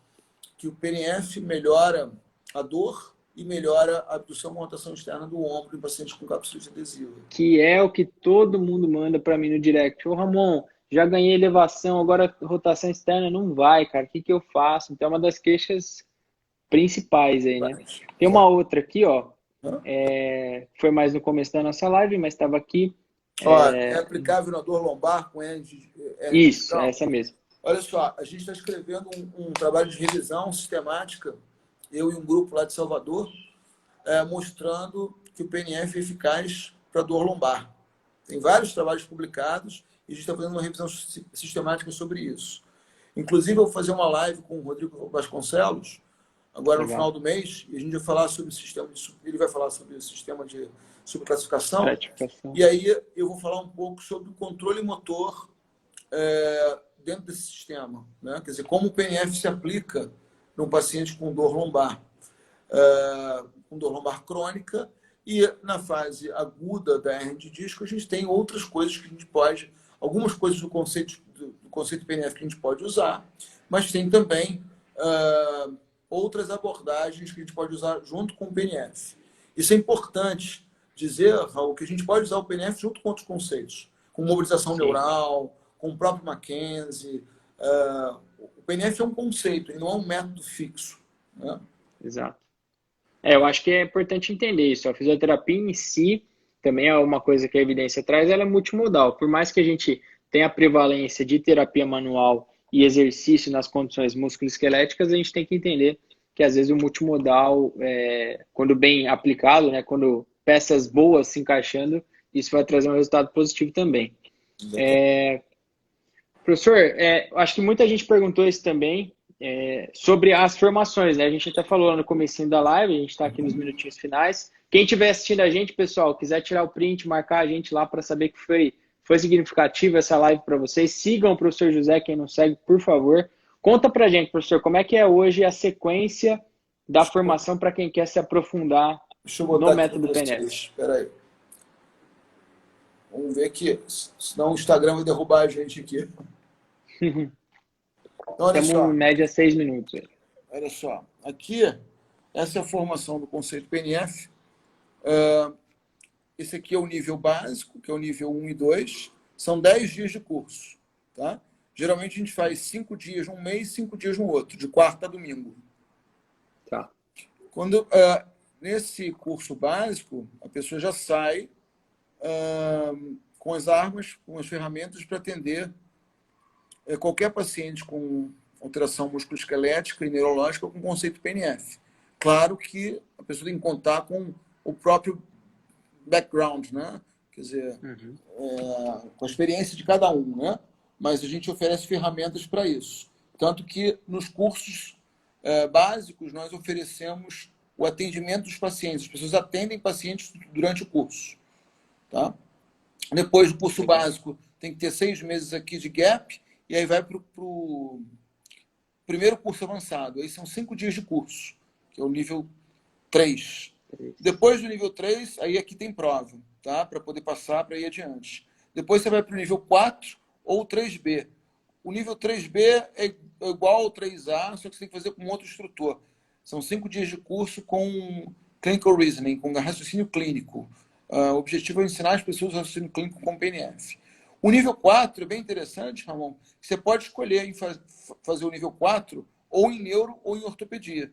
que o PNF melhora a dor e melhora a abdução e rotação externa do ombro em pacientes com capsulite adesiva. Que é o que todo mundo manda para mim no direct. Ô, Ramon, já ganhei elevação, agora rotação externa não vai, cara. O que eu faço? Então é uma das queixas principais aí, né? Tem uma outra aqui, ó. Foi mais no começo da nossa live, mas estava aqui. É aplicável na dor lombar com Isso, é essa mesmo. Olha só, a gente está escrevendo um trabalho de revisão sistemática, eu e um grupo lá de Salvador, mostrando que o PNF é eficaz para dor lombar. Tem vários trabalhos publicados e a gente está fazendo uma revisão sistemática sobre isso. Inclusive, eu vou fazer uma live com o Rodrigo Vasconcelos, agora no final do mês, e a gente vai falar sobre o sistema ele vai falar sobre o sistema de subclassificação. E aí eu vou falar um pouco sobre o controle motor dentro desse sistema, né? Quer dizer, como o PNF se aplica num paciente com dor lombar crônica, e na fase aguda da hernia de disco, a gente tem outras coisas que a gente pode, algumas coisas do conceito PNF que a gente pode usar, mas tem também outras abordagens que a gente pode usar junto com o PNF. Isso é importante dizer, Raul, que a gente pode usar o PNF junto com outros conceitos, com mobilização neural, com o próprio Mackenzie. O PNF é um conceito, ele não é um método fixo. Né? Exato. Eu acho que é importante entender isso. A fisioterapia em si também é uma coisa que a evidência traz, ela é multimodal. Por mais que a gente tenha a prevalência de terapia manual e exercício nas condições musculoesqueléticas, a gente tem que entender que às vezes o multimodal, quando bem aplicado, né, quando peças boas se encaixando, isso vai trazer um resultado positivo também. Professor, acho que muita gente perguntou isso também, sobre as formações, né? A gente até falou no comecinho da live, a gente está aqui nos minutinhos finais. Quem estiver assistindo a gente, pessoal, quiser tirar o print, marcar a gente lá para saber que foi significativa essa live para vocês. Sigam o professor José, quem não segue, por favor. Conta pra gente, professor, como é que é hoje a sequência da formação para quem quer se aprofundar no método PNF. Espera aí. Vamos ver aqui, senão o Instagram vai derrubar a gente aqui. Então, temos em média 6 minutos. Olha só, aqui, essa é a formação do conceito PNF. Esse aqui é o nível básico, que é o nível 1 e 2. São 10 dias de curso. Tá? Geralmente a gente faz 5 dias num mês, 5 dias no outro, de quarta a domingo. Tá. Nesse curso básico, a pessoa já sai com as armas, com as ferramentas para atender qualquer paciente com alteração musculoesquelética e neurológica com conceito PNF. Claro que a pessoa tem que contar com o próprio background, né? Quer dizer, com a experiência de cada um, né? Mas a gente oferece ferramentas para isso. Tanto que nos cursos básicos nós oferecemos o atendimento dos pacientes. As pessoas atendem pacientes durante o curso. Tá? Depois do curso básico, tem que ter 6 meses aqui de gap, e aí vai para o primeiro curso avançado. Aí são 5 dias de curso, que é o nível 3. Depois do nível 3, aí aqui tem prova, tá? Para poder passar para ir adiante. Depois você vai para o nível 4 ou 3B. O nível 3B é igual ao 3A, só que você tem que fazer com outro instrutor. São 5 dias de curso com clinical reasoning, com raciocínio clínico. O objetivo é ensinar as pessoas raciocínio clínico com PNF. O nível 4 é bem interessante, Ramon. Você pode escolher em fazer o nível 4 ou em neuro ou em ortopedia.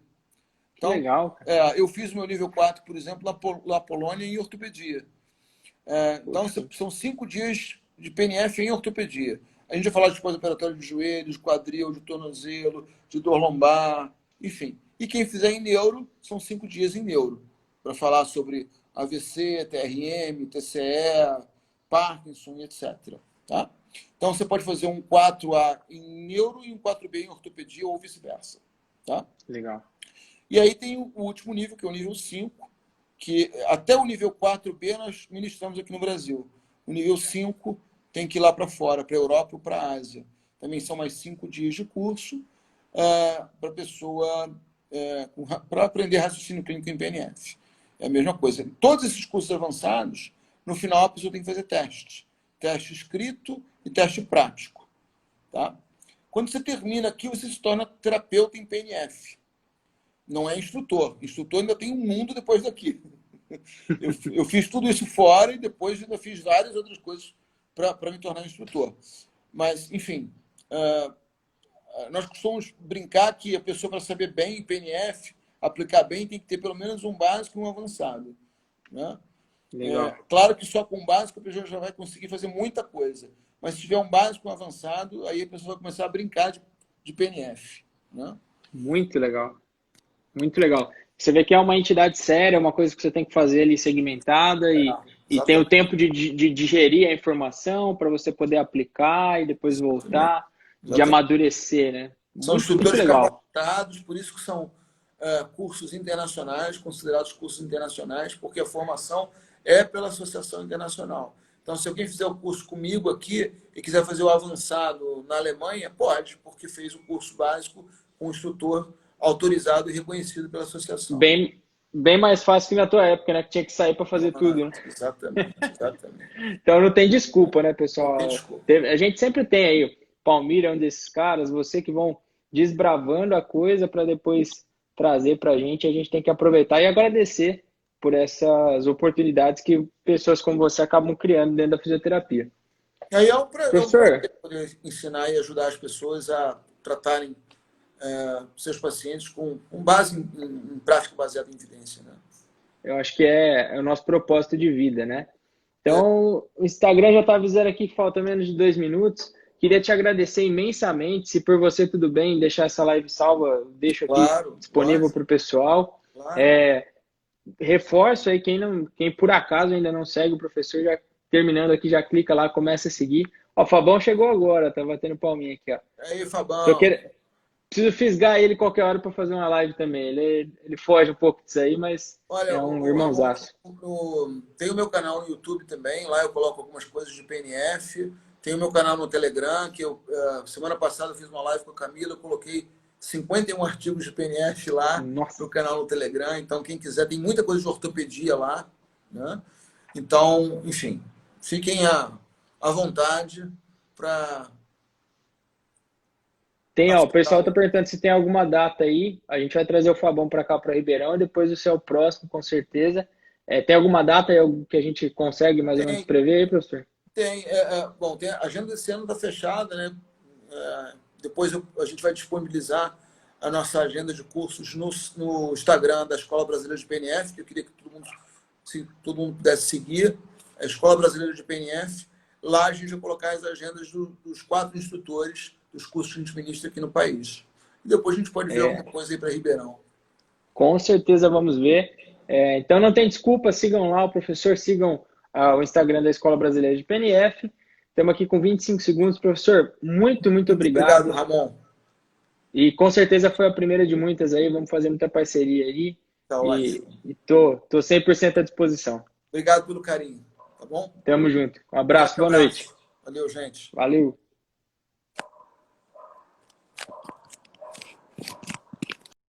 Então, que legal. Eu fiz o meu nível 4, por exemplo, na Polônia, em ortopedia. Então, são 5 dias de PNF em ortopedia. A gente vai falar de pós-operatório de joelho, de quadril, de tornozelo, de dor lombar, enfim. E quem fizer em neuro, são 5 dias em neuro, para falar sobre AVC, TRM, TCE, Parkinson, etc. Tá? Então, você pode fazer um 4A em neuro e um 4B em ortopedia ou vice-versa. Tá? Legal. E aí tem o último nível, que é o nível 5, que até o nível 4B nós ministramos aqui no Brasil. O nível 5 tem que ir lá para fora, para a Europa ou para a Ásia. Também são mais 5 dias de curso para a pessoa, para aprender raciocínio clínico em PNF. É a mesma coisa. Todos esses cursos avançados, no final a pessoa tem que fazer testes. Teste escrito e teste prático. Tá? Quando você termina aqui, você se torna terapeuta em PNF. Não é instrutor. Instrutor ainda tem um mundo depois daqui. Eu fiz tudo isso fora e depois ainda fiz várias outras coisas para me tornar instrutor. Mas, enfim, nós costumamos brincar que a pessoa, para saber bem em PNF, aplicar bem, tem que ter pelo menos um básico e um avançado. Né? Legal. Claro que só com o básico a pessoa já vai conseguir fazer muita coisa. Mas se tiver um básico e um avançado, aí a pessoa vai começar a brincar de PNF. Né? Muito legal. Muito legal. Você vê que é uma entidade séria, uma coisa que você tem que fazer ali segmentada e tem o tempo de digerir a informação para você poder aplicar e depois voltar, de amadurecer, né? São Muito instrutores legal. capacitados, por isso que são cursos internacionais, considerados cursos internacionais, porque a formação é pela Associação Internacional. Então, se alguém fizer o curso comigo aqui e quiser fazer o avançado na Alemanha, pode, porque fez o curso básico com um instrutor autorizado e reconhecido pela associação. Bem mais fácil que na tua época, né? Que tinha que sair para fazer tudo, né? Exatamente. Então não tem desculpa, né, pessoal? Não tem desculpa. A gente sempre tem aí, o Palmira é um desses caras, você que vão desbravando a coisa para depois trazer para a gente tem que aproveitar e agradecer por essas oportunidades que pessoas como você acabam criando dentro da fisioterapia. E aí é um Professor, prazer poder ensinar e ajudar as pessoas a tratarem seus pacientes com base em prática baseada em evidência. Né? eu acho que é o nosso propósito de vida, né? Então, o Instagram já está avisando aqui que falta menos de 2 minutos. Queria te agradecer imensamente. Se por você tudo bem, deixar essa live salva, deixo aqui disponível para o pessoal. Claro. Reforço aí, quem por acaso ainda não segue o professor, já terminando aqui, já clica lá, começa a seguir. Ó, o Fabão chegou agora, tá batendo palminha aqui, ó. Aí, Fabão. Preciso fisgar ele qualquer hora para fazer uma live também. Ele foge um pouco disso aí, mas é um irmãozaço. Tem o meu canal no YouTube também, lá eu coloco algumas coisas de PNF. Tem o meu canal no Telegram, que semana passada eu fiz uma live com a Camila, eu coloquei 51 artigos de PNF lá no canal no Telegram. Então, quem quiser, tem muita coisa de ortopedia lá. Né? Então, enfim, fiquem à vontade para... O pessoal está perguntando se tem alguma data aí. A gente vai trazer o Fabão para cá, para Ribeirão, e depois o seu próximo, com certeza. Tem alguma data aí que a gente consegue mais ou menos prever aí, professor? Tem. Bom, a agenda desse ano está fechada, né? Depois a gente vai disponibilizar a nossa agenda de cursos no Instagram da Escola Brasileira de PNF, que eu queria que todo mundo pudesse seguir, a Escola Brasileira de PNF. Lá a gente vai colocar as agendas dos 4 instrutores dos cursos que a gente ministra aqui no país. E depois a gente pode ver alguma coisa aí para Ribeirão. Com certeza vamos ver. Então não tem desculpa, sigam lá o professor, sigam o Instagram da Escola Brasileira de PNF. Estamos aqui com 25 segundos. Professor, muito obrigado. Obrigado, Ramon. E com certeza foi a primeira de muitas aí, vamos fazer muita parceria aí. Tá ótimo. E tô 100% à disposição. Obrigado pelo carinho. tá bom? Tamo junto. Um abraço, boa noite. Valeu, gente. Valeu.